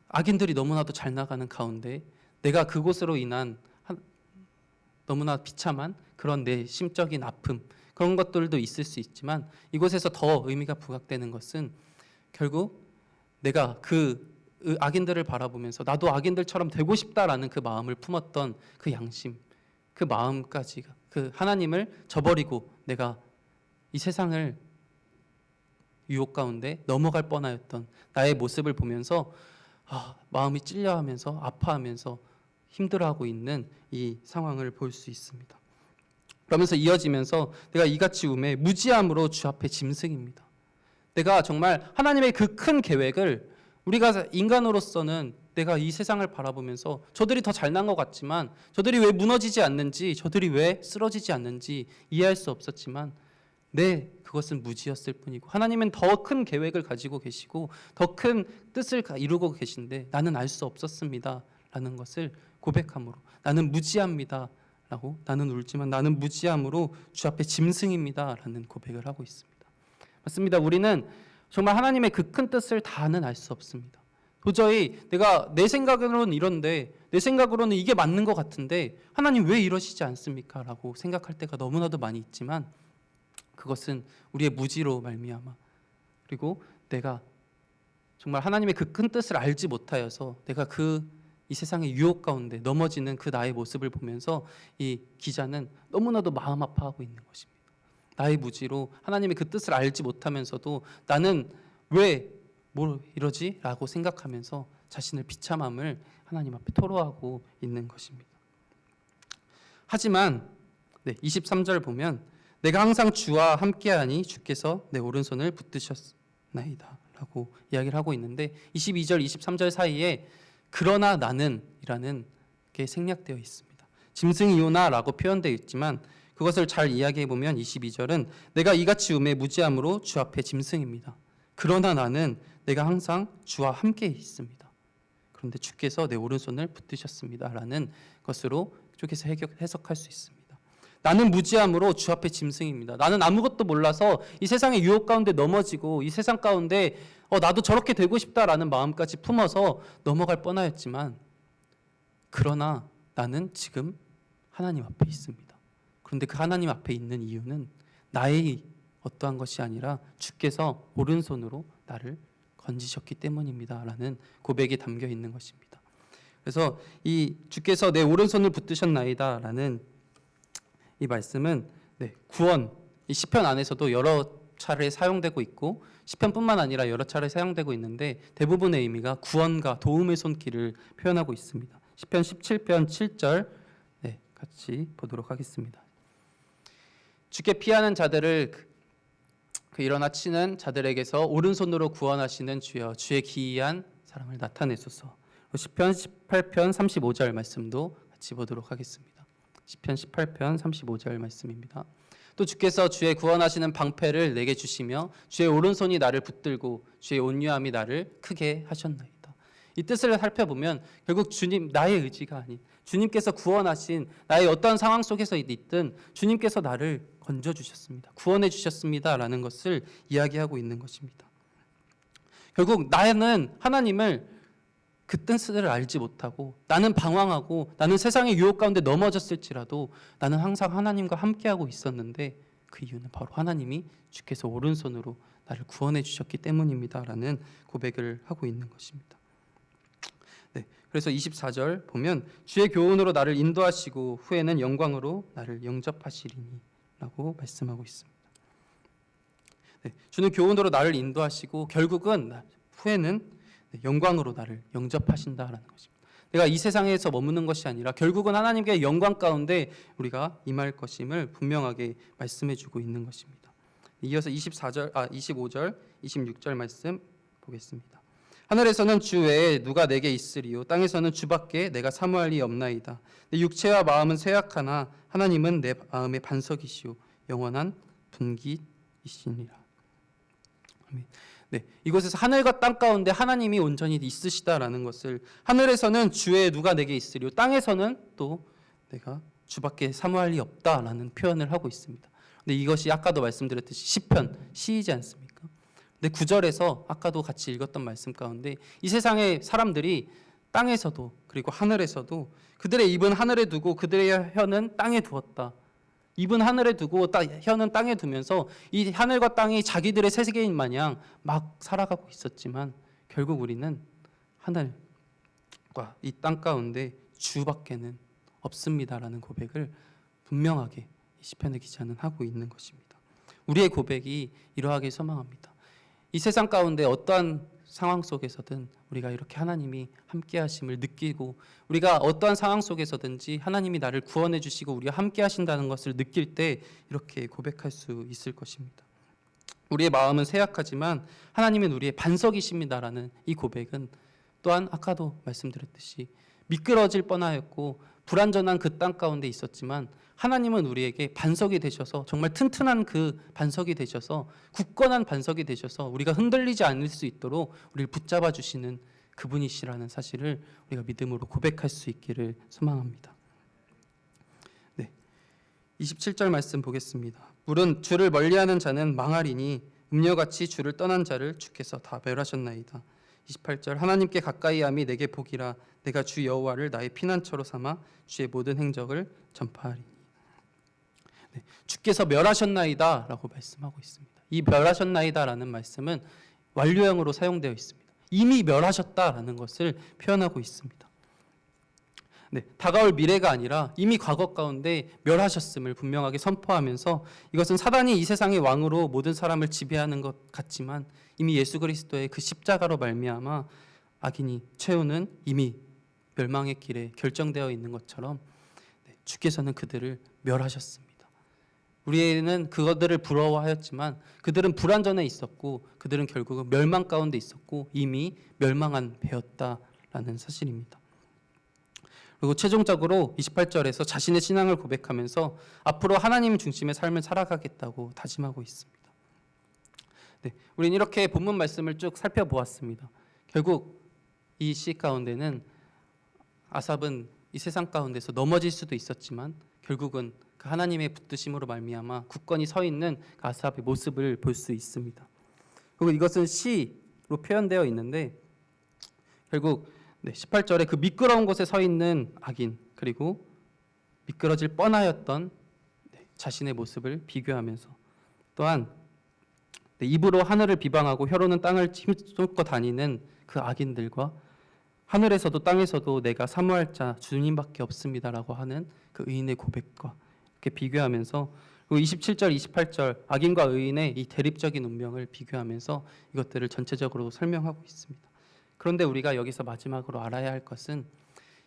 악인들이 너무나도 잘 나가는 가운데 내가 그곳으로 인한 너무나 비참한 그런 내 심적인 아픔, 그런 것들도 있을 수 있지만 이곳에서 더 의미가 부각되는 것은 결국 내가 그 악인들을 바라보면서 나도 악인들처럼 되고 싶다라는 그 마음을 품었던 그 양심, 그 마음까지가 그 하나님을 저버리고 내가 이 세상을 유혹 가운데 넘어갈 뻔하였던 나의 모습을 보면서 마음이 찔려하면서 아파하면서 힘들어하고 있는 이 상황을 볼 수 있습니다. 그러면서 이어지면서 내가 이같이 우매 무지함으로 주 앞에 짐승입니다. 내가 정말 하나님의 그 큰 계획을 우리가 인간으로서는 내가 이 세상을 바라보면서 저들이 더 잘난 것 같지만 저들이 왜 무너지지 않는지 저들이 왜 쓰러지지 않는지 이해할 수 없었지만 그것은 무지였을 뿐이고 하나님은 더 큰 계획을 가지고 계시고 더 큰 뜻을 이루고 계신데 나는 알 수 없었습니다 라는 것을 고백함으로 나는 무지합니다 라고 나는 울지만 나는 무지함으로 주 앞에 짐승입니다 라는 고백을 하고 있습니다. 맞습니다. 우리는 정말 하나님의 그 큰 뜻을 다는 알 수 없습니다. 도저히 내가 내 생각으로는 이런데 내 생각으로는 이게 맞는 것 같은데 하나님 왜 이러시지 않습니까? 라고 생각할 때가 너무나도 많이 있지만 그것은 우리의 무지로 말미암아 그리고 내가 정말 하나님의 그 큰 뜻을 알지 못하여서 내가 이 세상의 유혹 가운데 넘어지는 그 나의 모습을 보면서 이 기자는 너무나도 마음 아파하고 있는 것입니다. 나의 무지로 하나님의 그 뜻을 알지 못하면서도 나는 왜 이러지? 라고 생각하면서 자신을 비참함을 하나님 앞에 토로하고 있는 것입니다. 하지만 23절 보면 내가 항상 주와 함께하니 주께서 내 오른손을 붙드셨나이다 라고 이야기를 하고 있는데 22절 23절 사이에 그러나 나는 이라는 게 생략되어 있습니다. 짐승이오나 라고 표현되어 있지만 그것을 잘 이야기해 보면 22절은 내가 이같이 우매 무지함으로 주 앞에 짐승입니다. 그러나 나는 내가 항상 주와 함께 있습니다. 그런데 주께서 내 오른손을 붙드셨습니다 라는 것으로 쪽에서 해석할 수 있습니다. 나는 무지함으로 주 앞에 짐승입니다. 나는 아무것도 몰라서 이 세상의 유혹 가운데 넘어지고 이 세상 가운데 나도 저렇게 되고 싶다라는 마음까지 품어서 넘어갈 뻔하였지만 그러나 나는 지금 하나님 앞에 있습니다. 그런데 그 하나님 앞에 있는 이유는 나의 어떠한 것이 아니라 주께서 오른손으로 나를 건지셨기 때문입니다 라는 고백이 담겨 있는 것입니다. 그래서 이 주께서 내 오른손을 붙드셨나이다 라는 이 말씀은 구원, 이 시편 안에서도 여러 차례 사용되고 있고 시편뿐만 아니라 여러 차례 사용되고 있는데 대부분의 의미가 구원과 도움의 손길을 표현하고 있습니다. 시편 17편 7절 같이 보도록 하겠습니다. 주께 피하는 자들을 일어나 치는 자들에게서 오른손으로 구원하시는 주여 주의 기이한 사랑을 나타내소서. 시편 18편 35절 말씀도 같이 보도록 하겠습니다. 시편 18편 35절 말씀입니다. 또 주께서 주의 구원하시는 방패를 내게 주시며 주의 오른손이 나를 붙들고 주의 온유함이 나를 크게 하셨나이다. 이 뜻을 살펴보면 결국 주님 나의 의지가 아닌 주님께서 구원하신 나의 어떠한 상황 속에서 있든 주님께서 나를 건져주셨습니다. 구원해 주셨습니다 라는 것을 이야기하고 있는 것입니다. 결국 나는 하나님을 그 뜻을 알지 못하고 나는 방황하고 나는 세상의 유혹 가운데 넘어졌을지라도 나는 항상 하나님과 함께하고 있었는데 그 이유는 바로 하나님이 주께서 오른손으로 나를 구원해 주셨기 때문입니다 라는 고백을 하고 있는 것입니다. 그래서 24절 보면 주의 교훈으로 나를 인도하시고 후에는 영광으로 나를 영접하시리니 라고 말씀하고 있습니다. 주는 교훈으로 나를 인도하시고 결국은 후에는 영광으로 나를 영접하신다라는 것입니다. 내가 이 세상에서 머무는 것이 아니라 결국은 하나님께 영광 가운데 우리가 임할 것임을 분명하게 말씀해주고 있는 것입니다. 이어서 25절, 26절 말씀 보겠습니다. 하늘에서는 주 외에 누가 내게 있으리요 땅에서는 주밖에 내가 사모할 리 없나이다. 내 육체와 마음은 쇠약하나 하나님은 내 마음의 반석이시요 영원한 분깃이시니라. 아멘. 네, 이곳에서 하늘과 땅 가운데 하나님이 온전히 있으시다라는 것을, 하늘에서는 주 외에 누가 내게 있으리요 땅에서는 또 내가 주밖에 사모할 리 없다라는 표현을 하고 있습니다. 근데 이것이 아까도 말씀드렸듯이 시편, 시이지 않습니까? 근데 9절에서 아까도 같이 읽었던 말씀 가운데 이 세상의 사람들이 땅에서도 그리고 하늘에서도 그들의 입은 하늘에 두고 그들의 혀는 땅에 두었다. 입은 하늘에 두고 혀는 땅에 두면서 이 하늘과 땅이 자기들의 세계인 마냥 막 살아가고 있었지만 결국 우리는 하늘과 이 땅 가운데 주밖에는 없습니다라는 고백을 분명하게 이 시편의 기자는 하고 있는 것입니다. 우리의 고백이 이러하길 소망합니다. 이 세상 가운데 어떠한 상황 속에서든 우리가 이렇게 하나님이 함께 하심을 느끼고, 우리가 어떠한 상황 속에서든지 하나님이 나를 구원해 주시고 우리가 함께 하신다는 것을 느낄 때 이렇게 고백할 수 있을 것입니다. 우리의 마음은 쇠약하지만 하나님은 우리의 반석이십니다라는 이 고백은 또한 아까도 말씀드렸듯이 미끄러질 뻔하였고 불완전한 그 땅 가운데 있었지만 하나님은 우리에게 반석이 되셔서, 정말 튼튼한 그 반석이 되셔서, 굳건한 반석이 되셔서 우리가 흔들리지 않을 수 있도록 우리를 붙잡아 주시는 그분이시라는 사실을 우리가 믿음으로 고백할 수 있기를 소망합니다. 네, 27절 말씀 보겠습니다. 물은 주를 멀리하는 자는 망하리니 음녀같이 주를 떠난 자를 주께서 다 멸하셨나이다. 28절 하나님께 가까이함이 내게 복이라 내가 주 여호와를 나의 피난처로 삼아 주의 모든 행적을 전파하리니. 네, 주께서 멸하셨나이다 라고 말씀하고 있습니다. 이 멸하셨나이다라는 말씀은 완료형으로 사용되어 있습니다. 이미 멸하셨다라는 것을 표현하고 있습니다. 네, 다가올 미래가 아니라 이미 과거 가운데 멸하셨음을 분명하게 선포하면서, 이것은 사단이 이 세상의 왕으로 모든 사람을 지배하는 것 같지만 이미 예수 그리스도의 그 십자가로 말미암아 악인이, 최후는 이미 멸망의 길에 결정되어 있는 것처럼 주께서는 그들을 멸하셨습니다. 우리는 그것들을 부러워하였지만 그들은 불완전해 있었고 그들은 결국은 멸망 가운데 있었고 이미 멸망한 배였다라는 사실입니다. 그리고 최종적으로 28절에서 자신의 신앙을 고백하면서 앞으로 하나님 중심의 삶을 살아가겠다고 다짐하고 있습니다. 네, 우리는 이렇게 본문 말씀을 쭉 살펴보았습니다. 결국 이 시 가운데는 아삽은 이 세상 가운데서 넘어질 수도 있었지만 결국은 그 하나님의 붙드심으로 말미암아 굳건히 서 있는 그 아삽의 모습을 볼 수 있습니다. 그리고 이것은 시로 표현되어 있는데 결국 18절에 그 미끄러운 곳에 서 있는 악인, 그리고 미끄러질 뻔하였던 자신의 모습을 비교하면서, 또한 입으로 하늘을 비방하고 혀로는 땅을 힘쫓고 다니는 그 악인들과 하늘에서도 땅에서도 내가 사모할 자 주님밖에 없습니다라고 하는 그 의인의 고백과 이렇게 비교하면서, 그리고 27절, 28절 악인과 의인의 이 대립적인 운명을 비교하면서 이것들을 전체적으로 설명하고 있습니다. 그런데 우리가 여기서 마지막으로 알아야 할 것은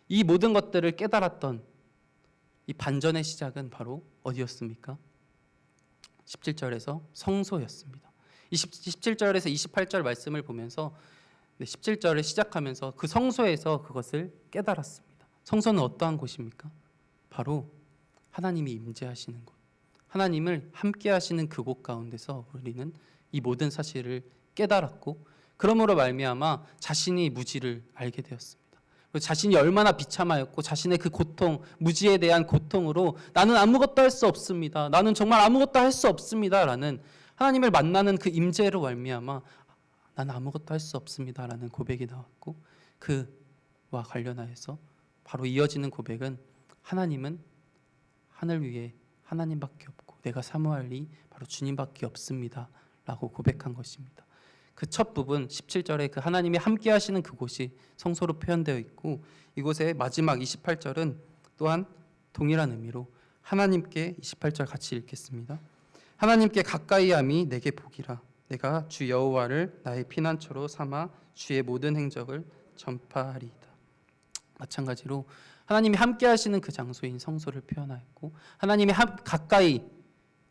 이 모든 것들을 깨달았던 이 반전의 시작은 바로 어디였습니까? 17절에서 성소였습니다. 17절에서 28절 말씀을 보면서 17절을 시작하면서 그 성소에서 그것을 깨달았습니다. 성소는 어떠한 곳입니까? 바로 하나님이 임재하시는 곳, 하나님을 함께 하시는 그곳 가운데서 우리는 이 모든 사실을 깨달았고, 그러므로 말미암아 자신이 무지를 알게 되었습니다. 자신이 얼마나 비참하였고 자신의 그 고통, 무지에 대한 고통으로 나는 아무것도 할 수 없습니다, 나는 정말 아무것도 할 수 없습니다 라는 하나님을 만나는 그 임재로 말미암아 나는 아무것도 할 수 없습니다 라는 고백이 나왔고, 그와 관련하여서 바로 이어지는 고백은 하나님은 하늘 위에 하나님밖에 없고 내가 사모할 이 바로 주님밖에 없습니다 라고 고백한 것입니다. 그 첫 부분 17절에 그 하나님이 함께 하시는 그곳이 성소로 표현되어 있고, 이곳의 마지막 28절은 또한 동일한 의미로 하나님께, 28절 같이 읽겠습니다. 하나님께 가까이함이 내게 복이라 내가 주 여호와를 나의 피난처로 삼아 주의 모든 행적을 전파하리이다. 마찬가지로 하나님이 함께 하시는 그 장소인 성소를 표현하였고, 하나님이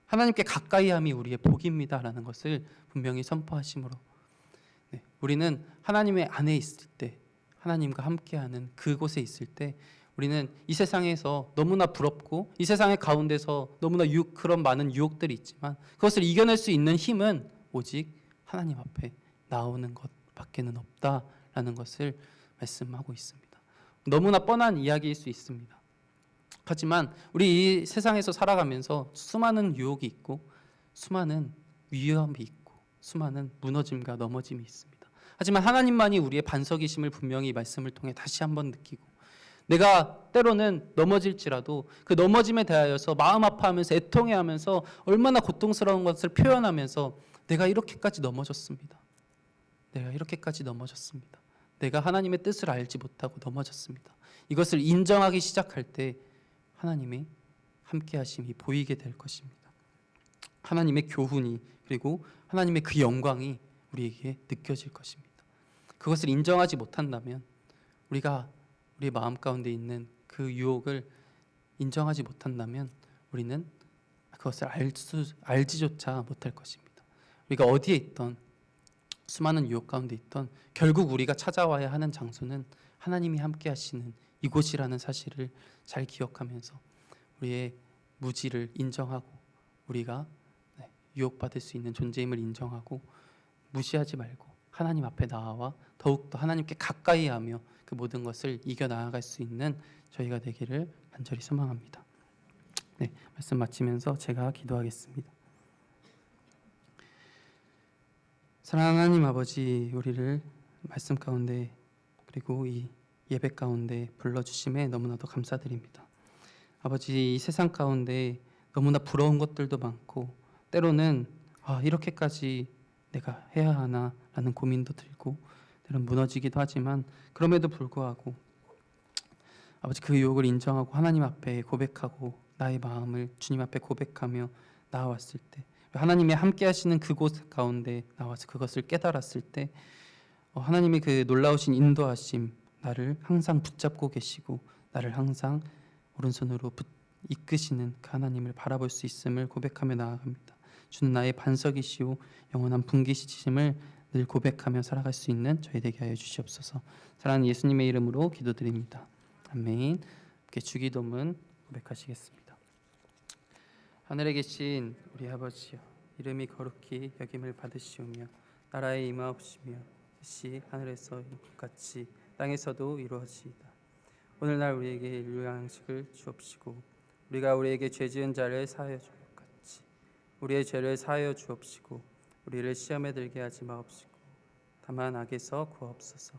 하나님께 가까이함이 우리의 복입니다라는 것을 분명히 선포하심으로 우리는 하나님의 안에 있을 때, 하나님과 함께하는 그곳에 있을 때 우리는 이 세상에서 너무나 부럽고 이 세상의 가운데서 너무나 그런 많은 유혹들이 있지만 그것을 이겨낼 수 있는 힘은 오직 하나님 앞에 나오는 것밖에는 없다라는 것을 말씀하고 있습니다. 너무나 뻔한 이야기일 수 있습니다. 하지만 우리 이 세상에서 살아가면서 수많은 유혹이 있고 수많은 위험이 있고 수많은 무너짐과 넘어짐이 있습니다. 하지만 하나님만이 우리의 반석이심을 분명히 이 말씀을 통해 다시 한번 느끼고, 내가 때로는 넘어질지라도 그 넘어짐에 대하여서 마음 아파하면서 애통해하면서 얼마나 고통스러운 것을 표현하면서 내가 이렇게까지 넘어졌습니다. 내가 이렇게까지 넘어졌습니다. 내가 하나님의 뜻을 알지 못하고 넘어졌습니다. 이것을 인정하기 시작할 때 하나님의 함께 하심이 보이게 될 것입니다. 하나님의 교훈이, 그리고 하나님의 그 영광이 우리에게 느껴질 것입니다. 그것을 인정하지 못한다면, 우리가 우리 마음 가운데 있는 그 유혹을 인정하지 못한다면 우리는 그것을 알지조차 못할 것입니다. 우리가 어디에 있던, 수많은 유혹 가운데 있던, 결국 우리가 찾아와야 하는 장소는 하나님이 함께 하시는 이곳이라는 사실을 잘 기억하면서 우리의 무지를 인정하고 우리가 유혹받을 수 있는 존재임을 인정하고 무시하지 말고 하나님 앞에 나와 더욱더 하나님께 가까이 하며 그 모든 것을 이겨나갈 수 있는 저희가 되기를 간절히 소망합니다. 말씀 마치면서 제가 기도하겠습니다. 사랑하는 하나님 아버지, 우리를 말씀 가운데 그리고 이 예배 가운데 불러주심에 너무나도 감사드립니다. 아버지, 이 세상 가운데 너무나 부러운 것들도 많고 때로는 이렇게까지 내가 해야 하나 라는 고민도 들고 때로는 무너지기도 하지만, 그럼에도 불구하고 아버지 그 유혹을 인정하고 하나님 앞에 고백하고 나의 마음을 주님 앞에 고백하며 나아왔을 때, 하나님이 함께 하시는 그곳 가운데 나와서 그것을 깨달았을 때 하나님의 그 놀라우신 인도하심, 나를 항상 붙잡고 계시고 나를 항상 오른손으로 이끄시는 그 하나님을 바라볼 수 있음을 고백하며 나아갑니다. 주는 나의 반석이시오 영원한 분기시심을 늘 고백하며 살아갈 수 있는 저희 되게 하여 주시옵소서. 사랑하는 예수님의 이름으로 기도드립니다. 아멘. 함께 주기도문 고백하시겠습니다. 하늘에 계신 우리 아버지여, 이름이 거룩히 여김을 받으시오며 나라의 임하옵시며 뜻이 하늘에서 같이 땅에서도 이루어지이다. 오늘날 우리에게 일용할 양식을 주옵시고 우리가 우리에게 죄 지은 자를 사하여 줄 것 같이 우리의 죄를 사하여 주옵시고 우리를 시험에 들게 하지 마옵시고 다만 악에서 구하옵소서.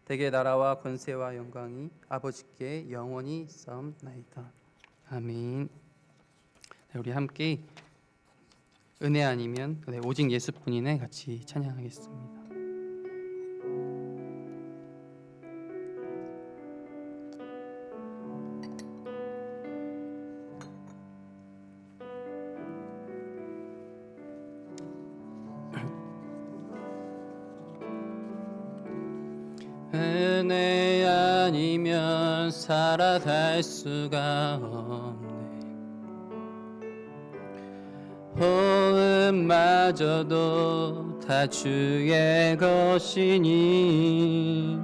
대개 나라와 권세와 영광이 아버지께 영원히 있사옵나이다. 아멘. 우리 함께 은혜 아니면 오직 예수뿐이네 같이 찬양하겠습니다. 은혜 아니면 살아갈 수가 없네. 호흡마저도 다 주의 것이니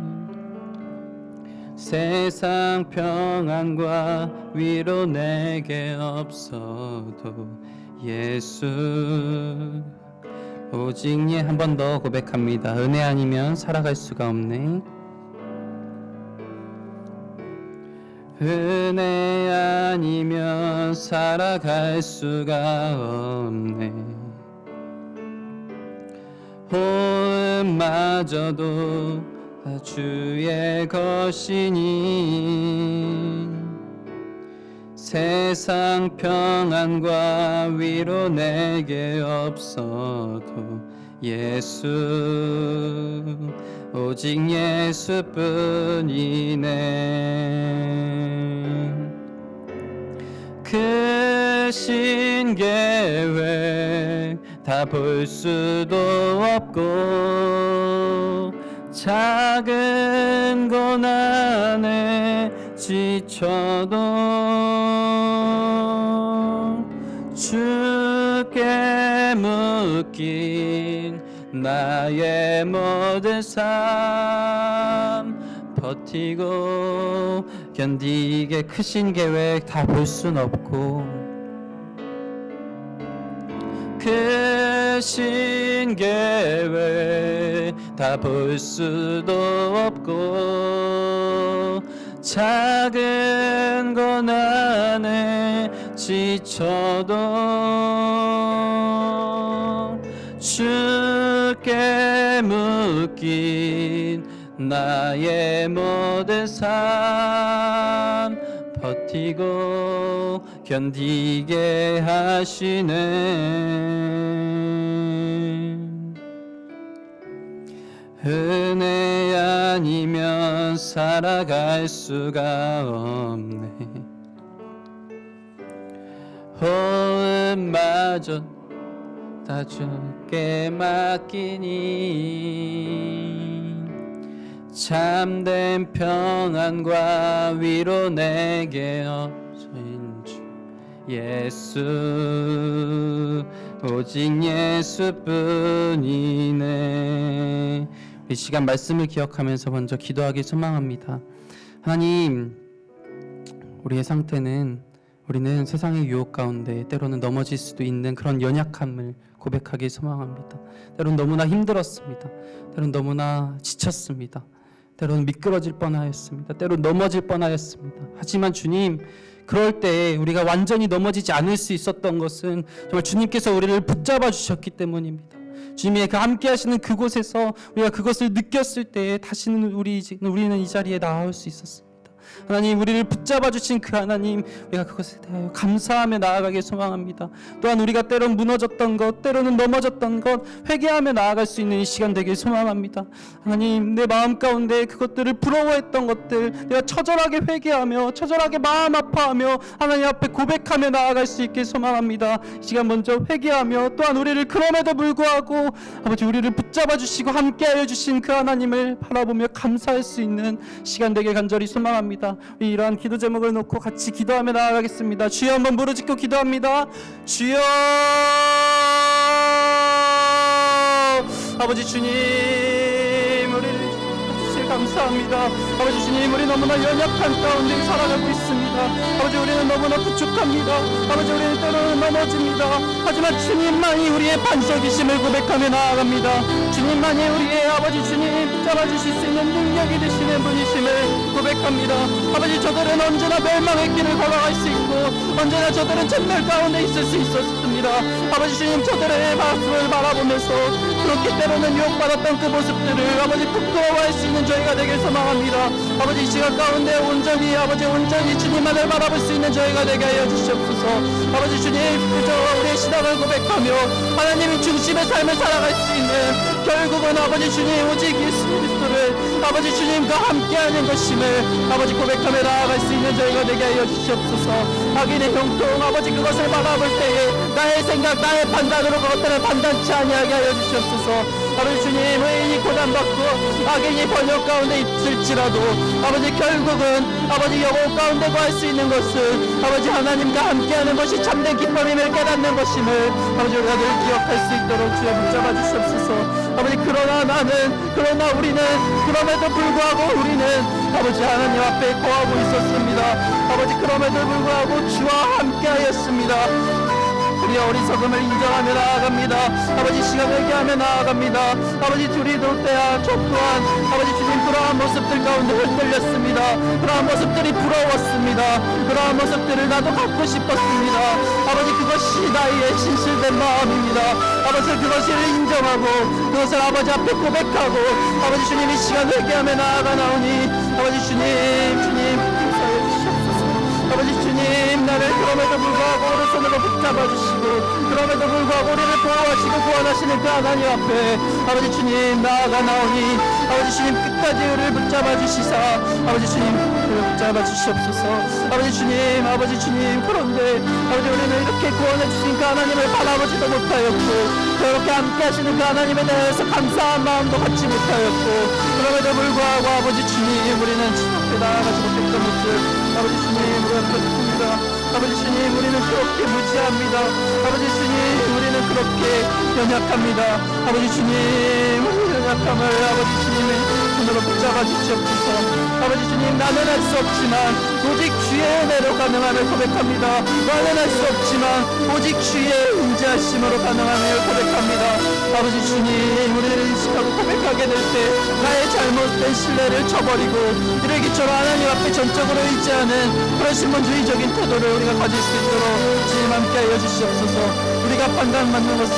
세상 평안과 위로 내게 없어도 예수 오직 한 번 더 고백합니다. 은혜 아니면 살아갈 수가 없네. 은혜 아니면 살아갈 수가 없네. 호흡마저도 다 주의 것이니 세상 평안과 위로 내게 없어도 예수 오직 예수뿐이네. 그 신계획 다 볼 수도 없고 작은 고난에 지쳐도 주께 묶인 나의 모든 삶 버티고 견디게 크신 계획 다 볼 순 없고 크신 계획 다 볼 수도 없고 작은 것 안에 지쳐도 주께 묶인 나의 모든 삶 버티고 견디게 하시네. 은혜 아니면 살아갈 수가 없네. 호흡마저 다 주께 맡기니 참된 평안과 위로 내게 없어인 주 예수 오직 예수뿐이네. 이 시간 말씀을 기억하면서 먼저 기도하기 소망합니다. 하나님, 우리의 상태는 우리는 세상의 유혹 가운데 때로는 넘어질 수도 있는 그런 연약함을 고백하기 소망합니다. 때로는 너무나 힘들었습니다. 때로는 너무나 지쳤습니다. 때로는 미끄러질 뻔하였습니다. 때로는 넘어질 뻔하였습니다. 하지만 주님, 그럴 때 우리가 완전히 넘어지지 않을 수 있었던 것은 정말 주님께서 우리를 붙잡아 주셨기 때문입니다. 주님이 함께 하시는 그곳에서 우리가 그것을 느꼈을 때 다시는 우리는 이 자리에 나올 수 있었습니다. 하나님, 우리를 붙잡아 주신 그 하나님, 우리가 그것에 대하여 감사하며 나아가길 소망합니다. 또한 우리가 때론 무너졌던 것, 때로는 넘어졌던 것 회개하며 나아갈 수 있는 이 시간 되길 소망합니다. 하나님, 내 마음 가운데 그것들을 부러워했던 것들 내가 처절하게 회개하며 처절하게 마음 아파하며 하나님 앞에 고백하며 나아갈 수 있길 소망합니다. 이 시간 먼저 회개하며 또한 우리를 그럼에도 불구하고 아버지 우리를 붙잡아 주시고 함께하여 주신 그 하나님을 바라보며 감사할 수 있는 시간 되길 간절히 소망합니다. 우리 이러한 기도 제목을 놓고 같이 기도하며 나아가겠습니다. 주여, 한번 부르짖고 기도합니다. 주여, 아버지 주님, 우리를 주실 감사합니다. 아버지 주님, 우리 너무나 연약한 가운데 살아가고 있습니다. 아버지, 우리는 너무나 부족합니다. 아버지, 우리는 때로는 넘어집니다. 하지만 주님만이 우리의 반석이심을 고백하며 나아갑니다. 주님만이 우리의 아버지 주님 붙잡아 주실 수 있는 능력이 되시는 분이심을 고백합니다. 아버지, 저들은 언제나 멸망의 길을 걸어갈 수 있고 언제나 저들은 전멸 가운데 있을 수 있었습니다. 아버지 주님, 저들의 모습을 바라보면서 그렇게 때로는 유혹받았던 그 모습들을 아버지 부끄러워할 수 있는 저희가 되길 소망합니다. 아버지, 이 시간 가운데 온전히 주님만을 바라볼 수 있는 저희가 되게 하여 주시옵소서. 아버지 주님, 그저 우리의 신앙을 고백하며 하나님이 중심의 삶을 살아갈 수 있는, 결국은 아버지 주님 오직 예수 그리스도를 아버지 주님과 함께하는 것임을 아버지 고백하며 나아갈 수 있는 저희가 되게 하여 주시옵소서. 악인의 형통 아버지 그것을 바라볼 때에 나의 생각 나의 판단으로 그것들을 판단치 아니하게 하여 주시옵소서. 아버지 주님, 의인이 고난받고 악인이 번역 가운데 있을지라도 아버지 결국은 아버지 영혼 가운데 구할 수 있는 것은 아버지 하나님과 함께하는 것이 참된 기쁨임을 깨닫는 것임을 아버지 우리가 늘 기억할 수 있도록 주여 붙잡아 주시옵소서. 아버지, 그러나 우리는 그럼에도 불구하고 우리는 아버지 하나님 앞에 거하고 있었습니다. 아버지, 그럼에도 불구하고 주와 함께하였습니다. 우리의 어리석음을 인정하며 나아갑니다. 아버지, 시간 회개하며 나아갑니다. 아버지, 둘이 돌 때야 저 또한 아버지 주님 그러한 모습들 가운데 흔들렸습니다. 그러한 모습들이 부러웠습니다. 그러한 모습들을 나도 갖고 싶었습니다. 아버지, 그것이 나의 진실된 마음입니다. 아버지, 그것을 인정하고 그것을 아버지 앞에 고백하고 아버지 주님 이 시간 회개하며 나아가나오니 아버지 주님 감사해 주시옵소서. 아버지 주님, 나를 그럼에도 불구하고 오른손으로 붙잡아 주시고 그럼에도 불구하고 우리를 보호하시고 구원하시는 그 하나님 앞에 아버지 주님 나아가나오니 아버지 주님 끝까지 우리를 붙잡아 주시사 아버지 주님 우리를 붙잡아 주시옵소서. 아버지 주님, 그런데 아버지 우리는 이렇게 구원해 주신 그 하나님을 바라보지도 못하였고 그렇게 함께 하시는 그 하나님에 대해서 감사한 마음도 갖지 못하였고 그럼에도 불구하고 아버지 주님, 우리는 주님 앞에 나아가지 못했던 것을 아버지 주님 우리가 그렇습니다. 아버지 주님, 우리는 그렇게 무지합니다. 아버지 주님, 우리는 그렇게 연약합니다. 아버지 주님, 우리 연약함을 아버지 주님의 손으로 붙잡아 주시옵소서. 아버지 주님, 나는 할 수 없지만 오직 주의 은혜로 가능함을 고백합니다. 나는 할 수 없지만 오직 주의 인자하심으로 가능함을 고백합니다. 아버지 주님, 우리를 인식하고 고백하게 될 때 나의 잘못된 신뢰를 쳐버리고 이러기처럼 하나님 앞에 전적으로 의지하는 그런 신분주의적인 태도를 우리가 가질 수 있도록 주님 함께 하여 주시옵소서. 우리가 판단받는 것은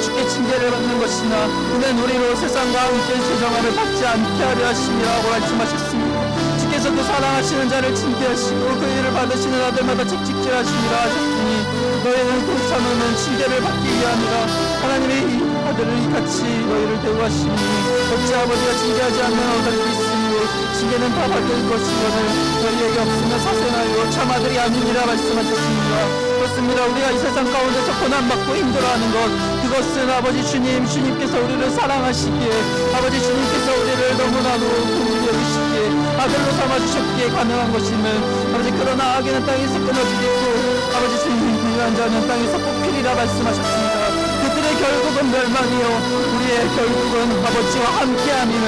주께 징계를 받는 것이나 이는 우리로 세상과 함께 조정함을 받지 않게 하려 하심이라고 말씀하셨습니다. 주께서도 사랑하시는 자를 징계하시고 그 일을 받으시는 아들마다 책찍질하시니라 하셨으니 너희는 그 선언은 징계를 받기 위함이라. 하나님의 이 아들을 같이 너희를 대우하시니 어찌 아버지가 징계하지 않는 아들이 있으니 징계는 다 받을 것이거늘 너희에게 없으면 사생하여 참 아들이 아니니라 말씀하셨습니다. 그렇습니다. 우리가 이 세상 가운데서 고난받고 힘들어하는 것, 그것은 아버지 주님, 주님께서 우리를 사랑하시기에 아버지 주님께서 우리를 너무나도 긍휼히 여기시기에 아들로 삼아주셨기에 가능한 것임을 아버지, 그러나 악인은 땅에서 끊어지겠고 아버지 주님, 불의한 자는 땅에서 뽑히리라 말씀하셨습니다. 그들의 결국은 멸망이요 우리의 결국은 아버지와 함께함임을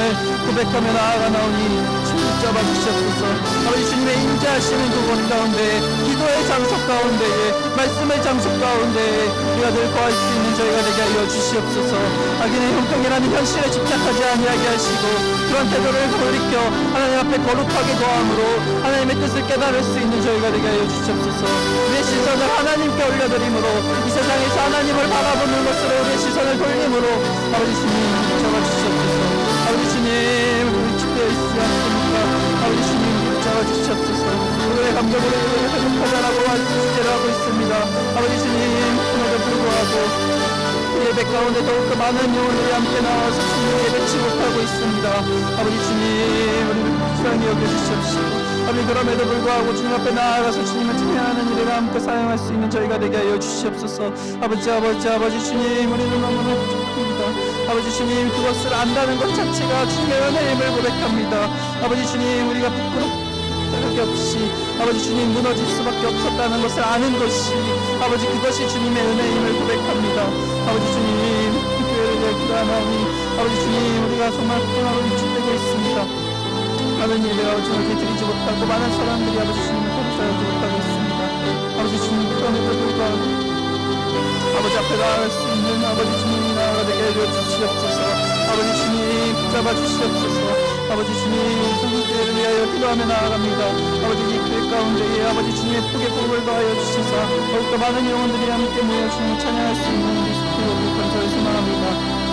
고백하며 나아가 나오니 주님 붙잡아 주시옵소서. 아버지 주님의 인자하시는 그곳 가운데, 기도의 장소 가운데에, 말씀의 장소 가운데에 우리가 늘 거할 수 있는 저희가 되게 하여 주시옵소서. 악인의 형통이라는 현실에 집착하지 아니하게 하시고 그런 태도를 돌이켜 하나님 앞에 거룩하게 거함으로 하나님의 뜻을 깨달을 수 있는 저희가 되게 하여 주시옵소서. 우리의 시선을 하나님께 올려드림으로 이 세상에서 하나님을 바라보는 것으로 우리의 시선을 돌림으로 아버지 주님 잡아주시옵소서. 아버지 주님, 우리 주께 있지 않습니까? 아버지 주님 잡아주시옵소서. 우리의 감정으로 우리를 회복하자라고 주제를 하고 있습니다. 아버지 주님, 그럼에도 불구하고 예배 가운데 더욱더 많은 영혼들이 함께 나와서 주님 예배치 못하고 있습니다. 아버지 주님, 우리를 불쌍히 여겨주시옵시고 아버지, 그럼에도 불구하고 주님 앞에 나아가서 주님을 찬양하는 일에 함께 사용할 수 있는 저희가 되게 하여 주시옵소서. 아버지 주님, 우리는 너무나 부족합니다. 아버지 주님, 그것을 안다는 것 자체가 주님의 은혜임을 고백합니다. 아버지 주님, 우리가 부끄럽게 없이 아버지 주님 무너질 수밖에 없었다는 것을 아는 것이 아버지, 그것이 주님의 은혜임을 고백합니다. 아버지 주님, 교회를 위해 기도하나니 아버지 주님, 우리가 정말 피곤하고 위축되고 있습니다. 많은 예배가 주님께 드리지 못하고 많은 사람들이 아버지 주님을 감사하지 못하고 있습니다. 아버지 주님, 그럼에도 불구하고 아버지 앞에 나아갈 수 있는 아버지 주님이 나아가 되게 해주시옵소서. 아버지 주님 붙잡아 주시옵소서. 아버지 주님, 성교회를 위하여 기도하며 나아갑니다. 아버지 이 교회 가운데에 아버지 주님의 크게 복을 더하여 주시사 더욱더 많은 영혼들이 함께 모여 주님을 찬양할 수 있는 우리 스피드를 감사를 소망합니다.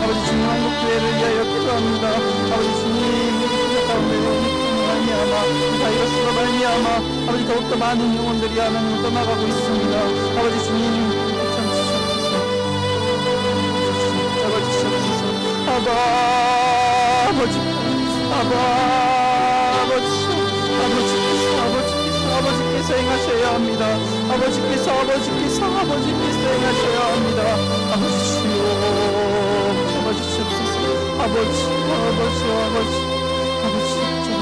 아버지 주님, 한국교회를 위하여 기도합니다. 아버지 주님, 우리 교회 가운데 오미크론으로 말미암아 이 바이러스로 말미암아 아버지 더욱더 많은 영혼들이 하나님을 떠나가고 있습니다. 아버지 주님, 참주시옵소서. 잡아주시옵소서. 아버지께서 행하셔야 합니다. 아버지께서 행하셔야 합니다. 아버지 주여, 잡아주시옵소서. 아버지 잡아주시옵소서.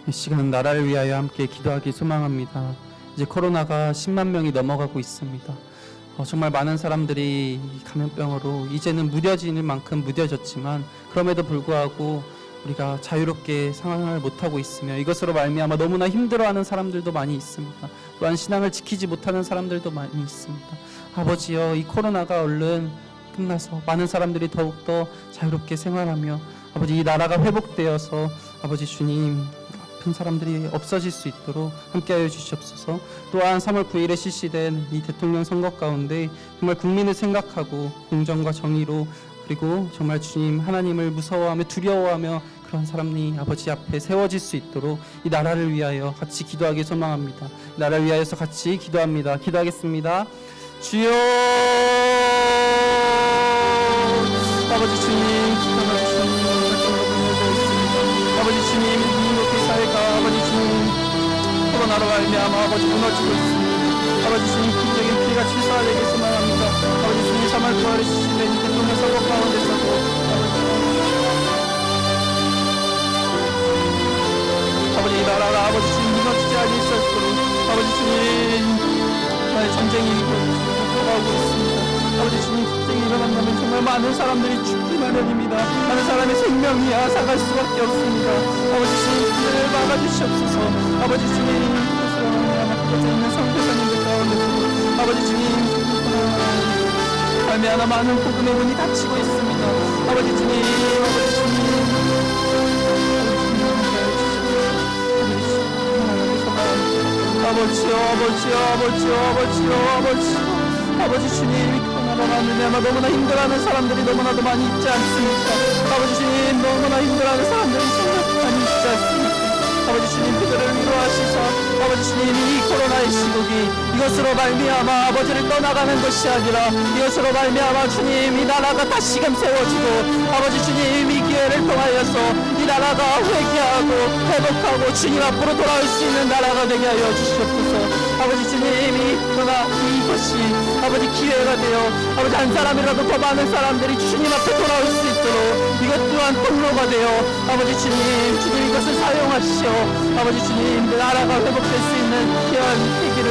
이 시간 나라를 위하여 함께 기도하기 소망합니다. 이제 코로나가 10만 명이 넘어가고 있습니다. 정말 많은 사람들이 감염병으로 이제는 무뎌지는 만큼 무뎌졌지만 그럼에도 불구하고 우리가 자유롭게 생활을 못하고 있으며 이것으로 말미암아 너무나 힘들어하는 사람들도 많이 있습니다. 또한 신앙을 지키지 못하는 사람들도 많이 있습니다. 아버지여, 이 코로나가 얼른 끝나서 많은 사람들이 더욱더 자유롭게 생활하며 아버지 이 나라가 회복되어서 아버지 주님, 아픈 사람들이 없어질 수 있도록 함께하여 주시옵소서. 또한 3월 9일에 실시된 이 대통령 선거 가운데 정말 국민을 생각하고 공정과 정의로, 그리고 정말 주님 하나님을 무서워하며 두려워하며 그런 사람이 아버지 앞에 세워질 수 있도록 이 나라를 위하여 같이 기도하기 소망합니다. 나라를 위하여서 같이 기도합니다. 기도하겠습니다. 주여, 아버지 주님, 아버지 주님, 민족의 사회가 아버지 주님 코로나로 말미암아 아버지 무너지고 있습니다. 아버지 주님, 국적인 피가 치사되게 소망합니다. 아버지 주님, 3월 9일에 실시된 대통령 선거 가운데서도 많은 사람들이 죽기 마련입니다. 많은 사람의 생명이 앗아갈 수밖에 없습니다. 아버지 주님 그들을 막아주시옵소서. 아버지 주님 그곳에 있는 선교사님들 가운데서 아버지 주님 하나 많은 복음의 문이 닫히고 있습니다. 아버지 주님 아버지 아버지 주님 너무나 힘들어하는 사람들이 너무나도 많이 있지 않습니까? 아버지 주님 너무나 힘들어하는 사람들이 많이 있지 않습니까? 아버지 주님 그들을 위로하시사 아버지 주님 이 코로나의 시국이 이것으로 말미암아 아버지를 떠나가는 것이 아니라 이것으로 말미암아 주님 이 나라가 다시금 세워지고 아버지 주님 이 기회를 통하여서 이 나라가 회개하고 회복하고 주님 앞으로 돌아올 수 있는 나라가 되게 하여 주시옵소서. 아버지 주님 이것이 아버지 기회가 되어 아버지 한 사람이라도 더 많은 사람들이 주님 앞에 돌아올 수 있도록 이것 또한 통로가 되어 아버지 주님 이것을 사용하시오. 아버지 주님 나라가 회복될 수 있는 귀한 계기를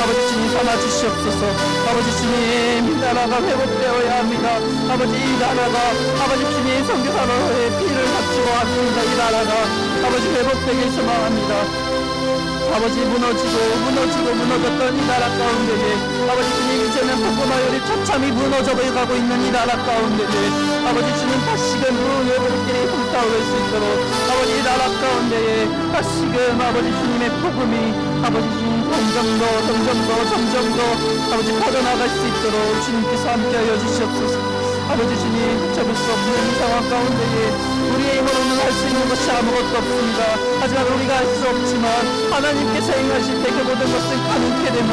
아버지 주님 삼아 주시옵소서. 아버지 주님 이 나라가 회복되어야 합니다. 아버지 이 나라가 아버지 주님 선교사로의 피를 바치고 합니다. 이 나라가 아버지 회복되길 소망합니다. 아버지 무너졌던 이 나라 가운데에 아버지 주님 이제는 복음화율이 처참히 무너져가고 있는 이 나라 가운데에 아버지 주님 다시금 회복길이 불타오를 수 있도록 아버지 이 나라 가운데에 다시금 아버지 주님의 복음이 아버지 주님 점점 더 아버지 퍼져나갈 수 있도록 주님께서 함께하여 주시옵소서. 아버지 주님 잡을 수 없는 이 상황 가운데에 우리의 힘으로는 할 수 있는 것이 아무것도 없습니다. 하지만 우리가 할 수 없지만 하나님께서 행하실 때 그 모든 것은 가능케 됨을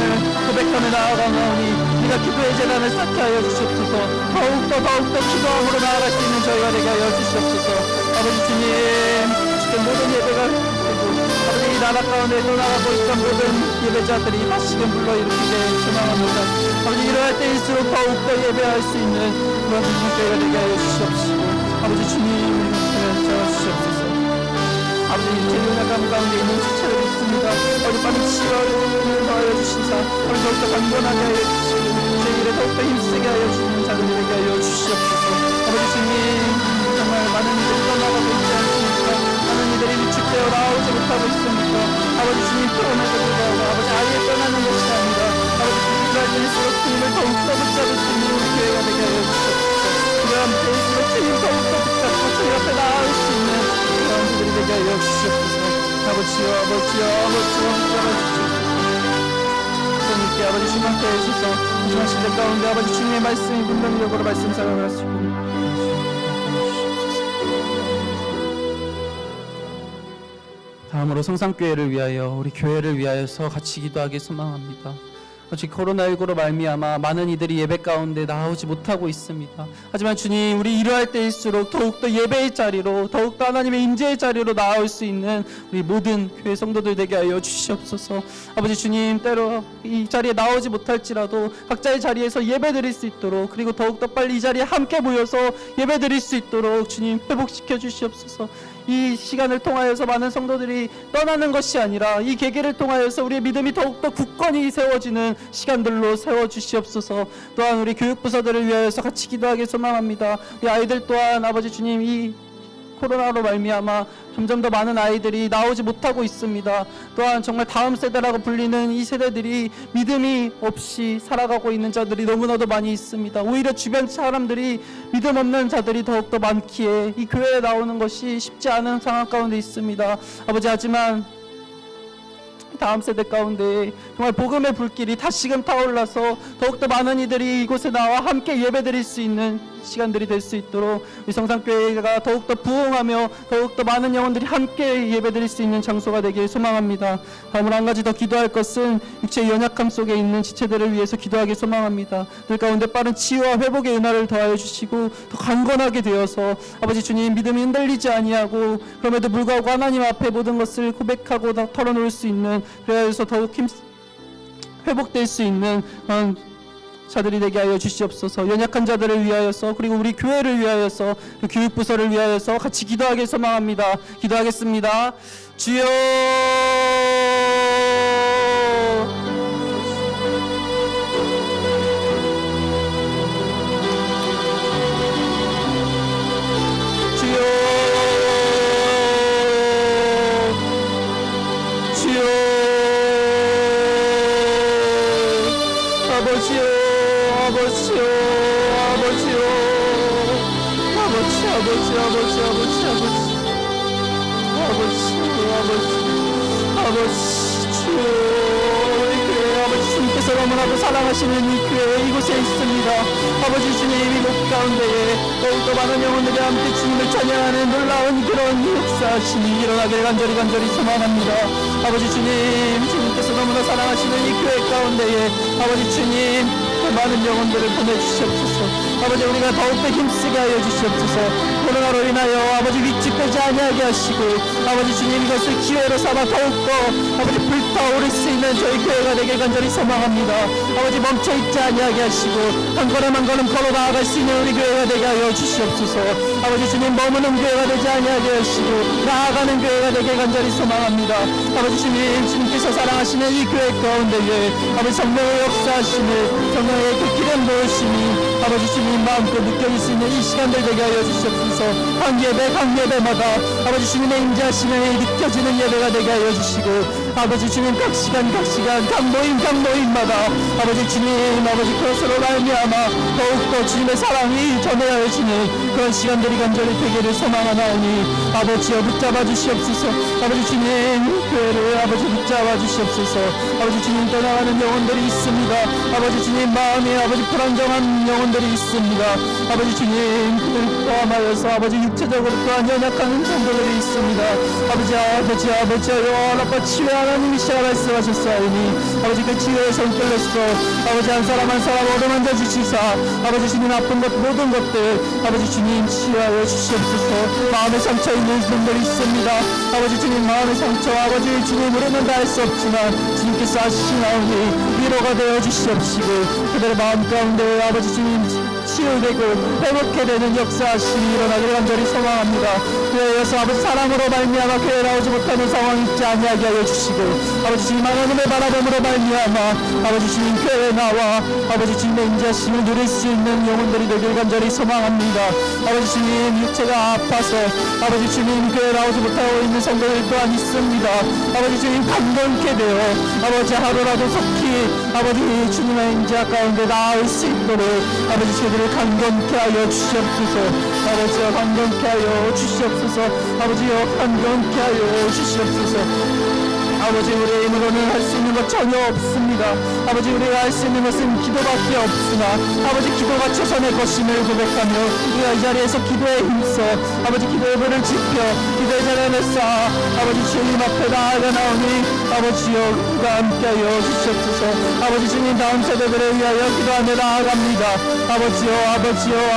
고백하며 나아가오니 우리가 기도의 재단을 쌓게 하여 주시옵소서. 더욱더 기도함으로 나아갈 수 있는 저희가 되게 하여 주시옵소서. 아버지 주님 지금 모든 예배가 되고 아버지 이 나라 가운데 떠나가고 있던 모든 예배자들이 다시금 불러일으키게 소망합니다. 아버지 이러할 때일수록 더욱더 예배할 수 있는 그런 교회가 되게 하여 주시옵시고 아버지 주님 주시옵소서. 아버지 재림나감 가운데 있는 지체를 믿습니다. 아버지 빠른 치료를 하여 주시사 아버지 더욱더 강건하게 하여 주시고 제 일에 더욱더 힘쓰게 하여 주시는 자들이 되게 하여 주시옵소서. 아버지 주님 정말 많은 이들이 떠나가고 있지 않습니까? 많은 이들이 위축되어 나오지 못하고 있습니까? 아버지 주님 그럼에도 불구하고 아버지 아예 떠나는 것이 아니라 아버지 그들과 일수록 주님을 더욱더 붙잡을 수 있는 우리 교회가 되게 하여 주시옵소서. 그럼 일수록 주님 더욱더 붙잡고 주님 앞에 나아올 수 있는 그런 자들이 되게 하여 주시옵소서. 아버지여 붙잡아주시옵소서. 주님께 아버지 주님께 해주셔서 이중한 시대 가운데 아버지 주님의 말씀이 분명력으로 말씀 사용을 하시고 다음으로 성산교회를 위하여 우리 교회를 위하여서 같이 기도하기 소망합니다. 아직 코로나19로 말미암아 많은 이들이 예배 가운데 나오지 못하고 있습니다. 하지만 주님 우리 이러할 때일수록 더욱더 예배의 자리로 더욱더 하나님의 임재의 자리로 나올 수 있는 우리 모든 교회 성도들 되게 하여 주시옵소서. 아버지 주님 때로 이 자리에 나오지 못할지라도 각자의 자리에서 예배 드릴 수 있도록 그리고 더욱더 빨리 이 자리에 함께 모여서 예배 드릴 수 있도록 주님 회복시켜 주시옵소서. 이 시간을 통하여서 많은 성도들이 떠나는 것이 아니라 이 계기를 통하여서 우리의 믿음이 더욱더 굳건히 세워지는 시간들로 세워주시옵소서. 또한 우리 교육부서들을 위하여서 같이 기도하기 소망합니다. 우리 아이들 또한 아버지 주님 이 코로나로 말미암아 점점 더 많은 아이들이 나오지 못하고 있습니다. 또한 정말 다음 세대라고 불리는 이 세대들이 믿음이 없이 살아가고 있는 자들이 너무나도 많이 있습니다. 오히려 주변 사람들이 믿음 없는 자들이 더욱더 많기에 이 교회에 나오는 것이 쉽지 않은 상황 가운데 있습니다. 아버지 하지만 다음 세대 가운데 정말 복음의 불길이 다시금 타올라서 더욱더 많은 이들이 이곳에 나와 함께 예배드릴 수 있는 시간들이 될 수 있도록 우리 성산교회가 더욱더 부흥하며 더욱더 많은 영혼들이 함께 예배드릴 수 있는 장소가 되길 소망합니다. 다음으로 한 가지 더 기도할 것은 육체의 연약함 속에 있는 지체들을 위해서 기도하기 소망합니다. 그 가운데 빠른 치유와 회복의 은혜를 더하여 주시고 더 강건하게 되어서 아버지 주님 믿음이 흔들리지 아니하고 그럼에도 불구하고 하나님 앞에 모든 것을 고백하고 다 털어놓을 수 있는 그래서 더욱 회복될 수 있는 자들이 되게 하여 주시옵소서. 연약한 자들을 위하여서 그리고 우리 교회를 위하여서 교육부서를 위하여서 같이 기도하길 소망합니다. 기도하겠습니다. 주여 아버지 아버지 아버지 주여 우리 교회 아버지 주님께서 너무나도 사랑하시는 이 교회 이곳에 있습니다. 아버지 주님 이곳 가운데에 더욱더 많은 영혼들이 함께 주님을 찬양하는 놀라운 그런 역사하심이 일어나길 간절히 소망합니다. 아버지 주님 주님께서 너무나 사랑하시는 이 교회 가운데에 아버지 주님 그 많은 영혼들을 보내주시옵소서. 아버지 우리가 더욱더 힘쓰게 하여 주시옵소서. 코로나로 인하여 아버지 위축되지 아니하게 하시고 아버지 주님 이것을 기회로 삼아 더욱더 아버지 불타오를 수 있는 저희 교회가 되길 간절히 소망합니다. 아버지 멈춰있지 아니하게 하시고 한 걸음 한 걸음 걸어 나아갈 수 있는 우리 교회가 되게 하여 주시옵소서. 아버지 주님 머무는 교회가 되지 아니하게 하시고 나아가는 교회가 되길 간절히 소망합니다. 아버지 주님 주님께서 사랑하시는 이 교회 가운데에 아버지 성령의 역사하심을 성령의 그 기름 부으심이 아버지 주님 마음껏 느껴질 수 있는 이 시간들 되게 하여 주시옵소서. 각 예배마다 아버지 주님의 임재하심이 느껴지는 예배가 되게 하여 주시고 아버지 주님 각 시간 각 모임마다 아버지 주님 아버지 그것으로 말미암아 더욱더 주님의 사랑이 전해지는 그런 시간들이 간절히 되기를 소망하나오니 아버지여 붙잡아 주시옵소서. 아버지 주님 교회를 아버지 붙잡아 주시옵소서. 아버지 주님 떠나가는 영혼들이 있습니다. 아버지 주님 마음이 아버지 불안정한 영혼들이 있습니다. 아버지 주님 그들 포함하여서 아버지 육체적으로 또한 연약한 성도들이 있습니다. 아버지여 여호와 치유의 하나님이시라 말씀하셨사오니 아버지 그 치유의 손길로서 아버지 한 사람 어루만져 주시사 아버지 주님 아픈 것 모든 것들 아버지 주님 치유하여 주시옵소서. 마음에 상처 있는 분들이 있습니다. 아버지 주님 마음의 상처 아버지 주님으로는 다 할 수 없지만 주님께서 하시나오니 위로가 되어 주시옵시고 그들의 마음 가운데 아버지 주님 치유되고 회복해 되는 역사하심이 일어나기를 간절히 소망합니다. 그래서 아버지 사랑으로 말미암아 교회 나오지 못하는 상황이 있지 아니하게 하여 주시고 아버지 주님 하나님의 바라봄으로 말미암아 아버지 주님 교회에 나와 아버지 주님의 인자심을 누릴 수 있는 영혼들이 되길 간절히 소망합니다. 아버지 주님 육체가 아파서 아버지 주님 교회 나오지 못하고 있는 성도들 또한 있습니다. 아버지 주님 강건케 되어 아버지 하루라도 속히 아버지 주님의 인자 가운데 나을 수 있도록 아버지 저들을 강건케 하여 주시옵소서. 아버지여 강건케 하여 주시옵소서. 아버지여 강건케 하여 주시옵소서. 아버지 우리의 힘으로는 할 수 있는 것 전혀 없습니다. 아버지 우리가 할 수 있는 것은 기도밖에 없으나 아버지 기도가 최선의 것임을 고백하며 우리가 이 자리에서 기도에 힘써 아버지 기도의 불을 지펴 기도의 자리에 쌓아 아버지 주님 앞에 나아가나오니 아버지여 우리가 함께하여 주시옵소서. 아버지 주님 다음 세대들을 위하여 기도하며 나아갑니다. 아버지여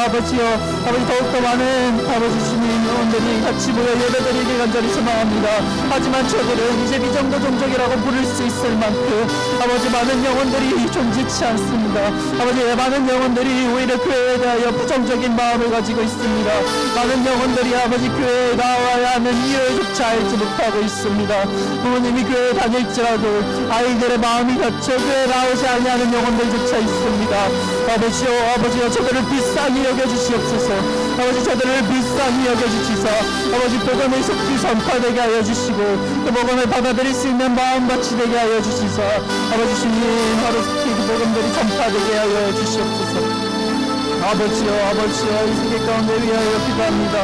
아버지 더욱더 많은 아버지 주님 영혼들이 같이 모여 예배드리길 간절히 소망합니다. 하지만 저들은 이제 미정도 종족이라고 부를 수 있을 만큼 아버지 많은 영혼들이 존재치 않습니다. 아버지 많은 영혼들이 오히려 교회에 대하여 부정적인 마음을 가지고 있습니다. 많은 영혼들이 아버지 교회에 나와야 하는 이유조차 알지 못하고 있습니다. 부모님이 교회에 다닐지라도 아이들의 마음이 닫혀 교회에 나오지 아니하는 영혼들조차 있습니다. 아버지여 저들을 불쌍히 여겨주시옵소서. 아버지 저들을 불쌍히 여겨주시사 아버지 복음의 속히 전파되게 하여 주시고 그 복음을 받아들일 수 있는 마음같이 되게 하여 주시사 아버지 주님 하루속히 그 복음들이 전파되게 하여 주시옵소서. 아버지여 이 세계 가운데 위하여 기도합니다.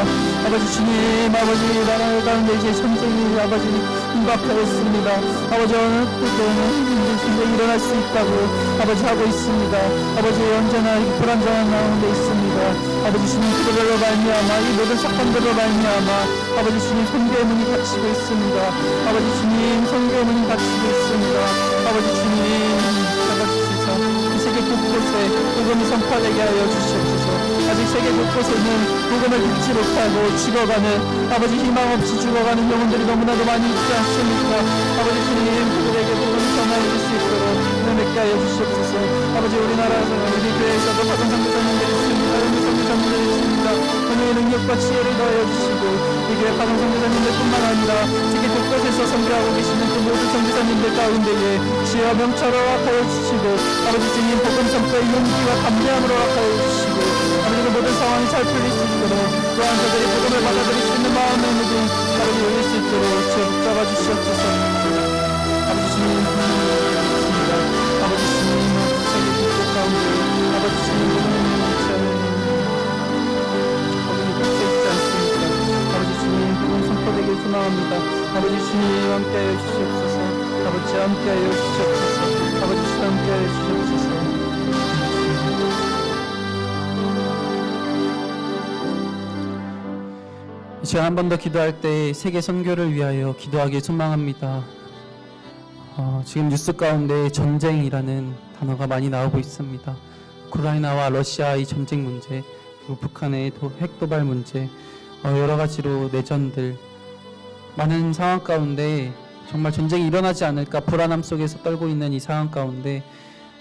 아버지 주님 아버지 나라 가운데 이제 전쟁이 아버지 임박하였습니다. 아버지 어느 때는 이제 일어날 수 있다고 아버지 하고 있습니다. 아버지 언제나 불안정한 가운데 있습니다. 아버지 주님 그들로 말미암아 이 모든 사건들로 말미암아 아버지 주님 선교의 문이 닫히고 있습니다. 아버지 주님 선교의 문이 닫히고 있습니다. 아버지 주님 잡아주시사 이 세계 곳곳에 복음이 선포되게 하여 주시옵소서. 아직 세계 곳곳에는 복음을 듣지 못하고 죽어가는 아버지 희망 없이 죽어가는 영혼들이 너무나도 많이 있지 않습니까? 아버지 주님 그들에게 복음을 전하여 수 있도록 은혜롭게 하여 주시옵소서. 아버지 우리나라에서 우리 교회에서도 화성 선교사님들이 있습니다. 은혜 선교사님들이 있습니다. 은혜의 능력과 지혜를 더하여 주시고 이 교회 화성 선교사님들뿐만 아니라 세계 곳곳에서 선교하고 계시는 그 모든 선교사님들 가운데에 지혜와 명철을 허락하여 주시고 아버지 주님 복음 선포의 용기와 담대함을 허락하여 주시고 아버지 그 모든 상황이 잘 풀릴 수 있도록 또한 저들이 복음을 받아들일 수 있는 마음의 문이 아버지 열릴 수 있도록 주여 붙잡아 주시옵소서. 아버지 주님 감사합니다. 아버지 주님 세계 곳곳 가운데 아버지 주님 복음을 위치하는 복음이 닫혀있지 아버지 주님 함께하여 주시옵소서. 아버지 함께하여 주시옵소서. 아버지 주님 함께하여 주시옵소서. 이 시간 한 번 더 기도할 때 세계 선교를 위하여 기도하길 소망합니다. 지금 뉴스 가운데 전쟁이라는 단어가 많이 나오고 있습니다. 우크라이나와 러시아의 전쟁 문제, 그리고 북한의 핵 도발 문제, 여러 가지로 내전들, 많은 상황 가운데 정말 전쟁이 일어나지 않을까 불안함 속에서 떨고 있는 이 상황 가운데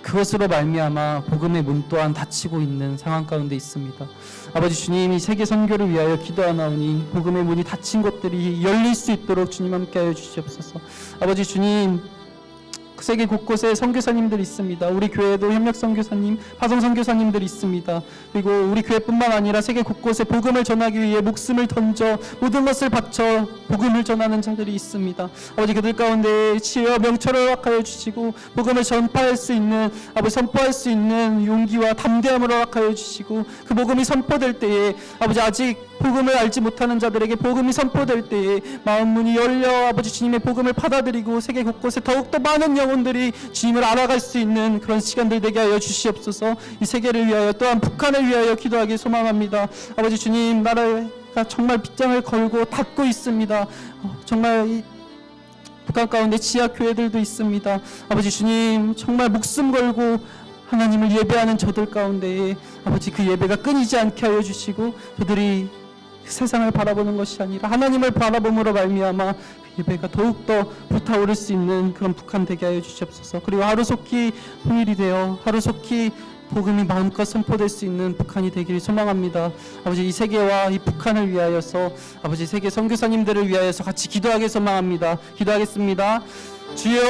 그것으로 말미암아 복음의 문 또한 닫히고 있는 상황 가운데 있습니다. 아버지 주님이 세계 선교를 위하여 기도하나오니 복음의 문이 닫힌 곳들이 열릴 수 있도록 주님 함께하여 주시옵소서. 아버지 주님, 세계 곳곳에 선교사님들이 있습니다. 우리 교회에도 협력 선교사님, 파송 선교사님들이 있습니다. 그리고 우리 교회뿐만 아니라 세계 곳곳에 복음을 전하기 위해 목숨을 던져 모든 것을 바쳐 복음을 전하는 자들이 있습니다. 아버지 그들 가운데 치유와 명철을 허락하여 주시고 복음을 전파할 수 있는, 아버지 선포할 수 있는 용기와 담대함을 허락하여 주시고 그 복음이 선포될 때에 아버지 아직 복음을 알지 못하는 자들에게 복음이 선포될 때에 마음 문이 열려 아버지 주님의 복음을 받아들이고 세계 곳곳에 더욱더 많은 영혼들이 주님을 알아갈 수 있는 그런 시간들 되게 하여 주시옵소서. 이 세계를 위하여 또한 북한을 위하여 기도하기 소망합니다. 아버지 주님, 나라가 정말 빗장을 걸고 닫고 있습니다. 정말 이 북한 가운데 지하교회들도 있습니다. 아버지 주님, 정말 목숨 걸고 하나님을 예배하는 저들 가운데에 아버지 그 예배가 끊이지 않게 하여 주시고 저들이 세상을 바라보는 것이 아니라 하나님을 바라봄으로 말미암아 그 예배가 더욱더 불타오를 수 있는 그런 북한 되게 하여 주시옵소서. 그리고 하루속히 통일이 되어 하루속히 복음이 마음껏 선포될 수 있는 북한이 되기를 소망합니다. 아버지 이 세계와 이 북한을 위하여서 아버지 세계 선교사님들을 위하여서 같이 기도하기 소망합니다. 기도하겠습니다. 주여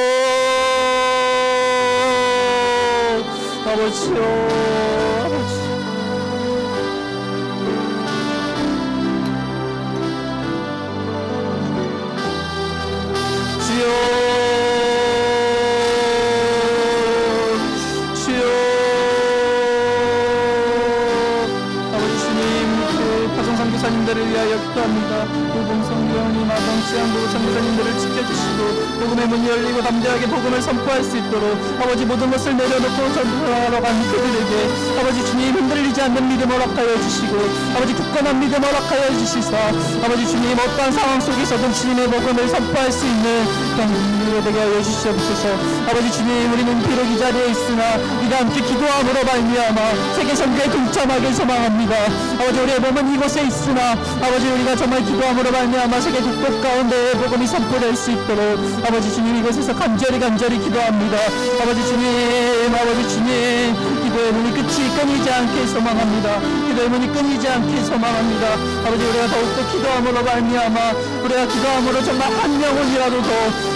아버지요, 아버지 주여 아버지 주님, 그 파송 선교사님들을 위하여 기도합니다. 보봉성교원이 마동치안부 선교사님들을 지켜주시고 복음의 문이 열리고 담대하게 복음을 선포할 수 있도록 아버지 모든 것을 내려놓고 선포하러 간 그들에게 아버지 주님 흔들리지 않는 믿음 허락하여 주시고 아버지 굳건한 믿음 허락하여 주시사 아버지 주님 어떠한 상황 속에서든 주님의 복음을 선포할 수 있는 그런 믿음이 되게 하여 주시옵소서. 아버지 주님, 우리는 비록 이 자리에 있으나 우리가 함께 기도함으로 말미암아 세계 선교에 동참하길 소망합니다. 아버지 우리의 몸은 이곳에 있으나 아버지 우리가 정말 기도함으로 말미암아 세계 곳곳 가운데 복음이 선포될 수 있도록 아버지 주님 이곳에서 간절히 기도합니다. 아버지 주님 기도의 문이 끝이 끊이지 않게 소망합니다. 기도의 문이 끊이지 않게 소망합니다. 아버지 우리가 더욱더 기도함으로 말미암아 우리가 기도함으로 정말 한 영혼이라도 더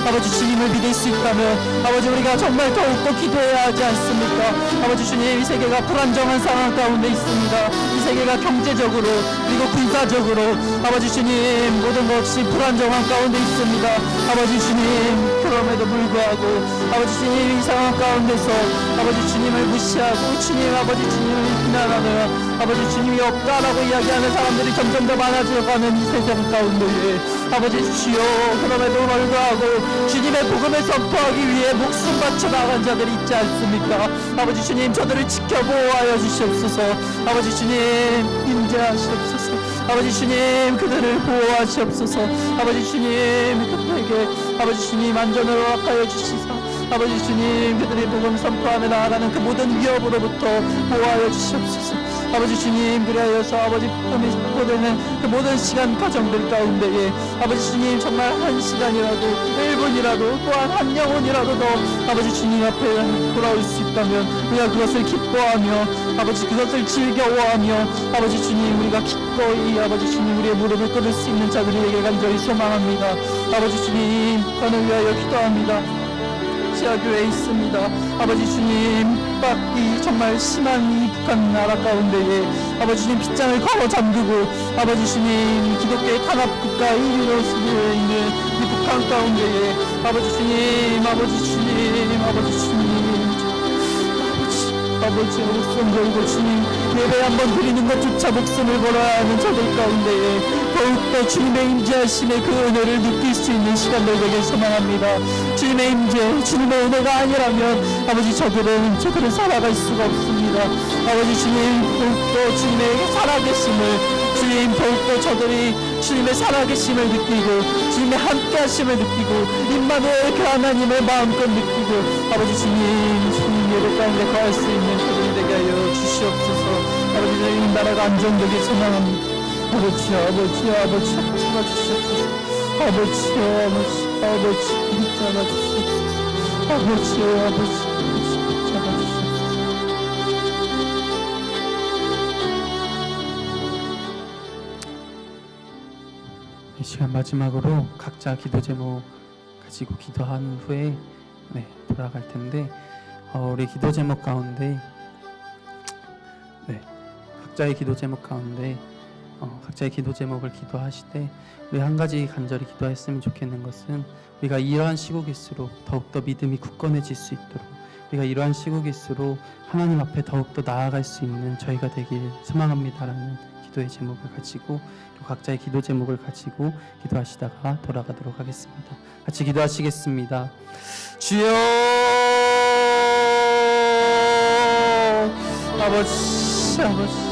아버지 주님을 믿을 수 있다면 아버지 우리가 정말 더욱더 기도해야 하지 않습니까? 아버지 주님, 이 세계가 불안정한 상황 가운데 있습니다. 이 세계가 경제적으로 그리고 군사적으로 아버지 주님 모든 것이 불안정한 가운데 있습니다. 아버지 주님, 그럼에도 불구하고 아버지 주님 이 상황 가운데서 아버지 주님을 무시하고 주님 아버지 주님을 비난하며 아버지 주님이 없다라고 이야기하는 사람들이 점점 더 많아져가는 이 세상 가운데에 아버지 주여, 그럼에도 불구하고 주님의 복음을 선포하기 위해 목숨 바쳐 나간 자들이 있지 않습니까? 아버지 주님, 저들을 지켜보호하여 주시옵소서. 아버지 주님, 임재하시옵소서. 아버지 주님, 그들을 보호하시옵소서. 아버지 주님, 그들에게 아버지 주님 안전을 허락하여 주시사 아버지 주님, 그들이 복음 선포하며 나아가는 그 모든 위협으로부터 보호하여 주시옵소서. 아버지 주님, 그리하여서 아버지 복음이 선포되는 그 모든 시간 과정들 가운데에 아버지 주님 정말 한 시간이라도 1분이라도 또한 한 영혼이라도 더 아버지 주님 앞에 돌아올 수 있다면 우리가 그것을 기뻐하며 아버지 그것을 즐거워하며 아버지 주님 우리가 기꺼이 아버지 주님 우리의 무릎을 꿇을 수 있는 자들에게 간절히 소망합니다. 아버지 주님, 북한을 위하여 기도합니다. 지하교회에 있습니다. 아버지 주님, 빡이 정말 심한 이 북한 나라 가운데에 아버지 주님 빗장을 걸어 잠그고 아버지 주님 기독교의 탄압국가 1위로 수비되어 있는 이 북한 가운데에 아버지 주님 아버지 목숨 걸고 주님 예배 한번 드리는 것조차 목숨을 걸어야 하는 저들 가운데에 더욱더 주님의 임재하심의 그 은혜를 느낄 수 있는 시간들 되길 소망합니다. 주님의 임재, 주님의 은혜가 아니라면 아버지 저들은 살아갈 수가 없습니다. 아버지 주님, 더욱더 주님의 살아계심을, 주님 더욱더 저들이 주님의 살아계심을 느끼고 주님의 함께하심을 느끼고 임마누엘 그 하나님을 마음껏 느끼고 아버지 주님 예배 가운데 거할 수 있는 저들이 되게 하여 주시옵소서. 아버지 이 나라가 안정되길 소망합니다. 아버지 잡아주시옵소서. 아버지 잡아주시옵소서. 아버지 잡아주시옵소서. 이 시간 마지막으로 각자 기도 제목 가지고 기도한 후에 돌아갈 텐데 우리 기도 제목 가운데 각자의 기도 제목 가운데 각자의 기도 제목을 기도하시되 우리 한 가지 간절히 기도했으면 좋겠는 것은 우리가 이러한 시국일수록 더욱더 믿음이 굳건해질 수 있도록 우리가 이러한 시국일수록 하나님 앞에 더욱더 나아갈 수 있는 저희가 되길 소망합니다라는 기도의 제목을 가지고 각자의 기도 제목을 가지고 기도하시다가 돌아가도록 하겠습니다. 같이 기도하시겠습니다. 주여 아버지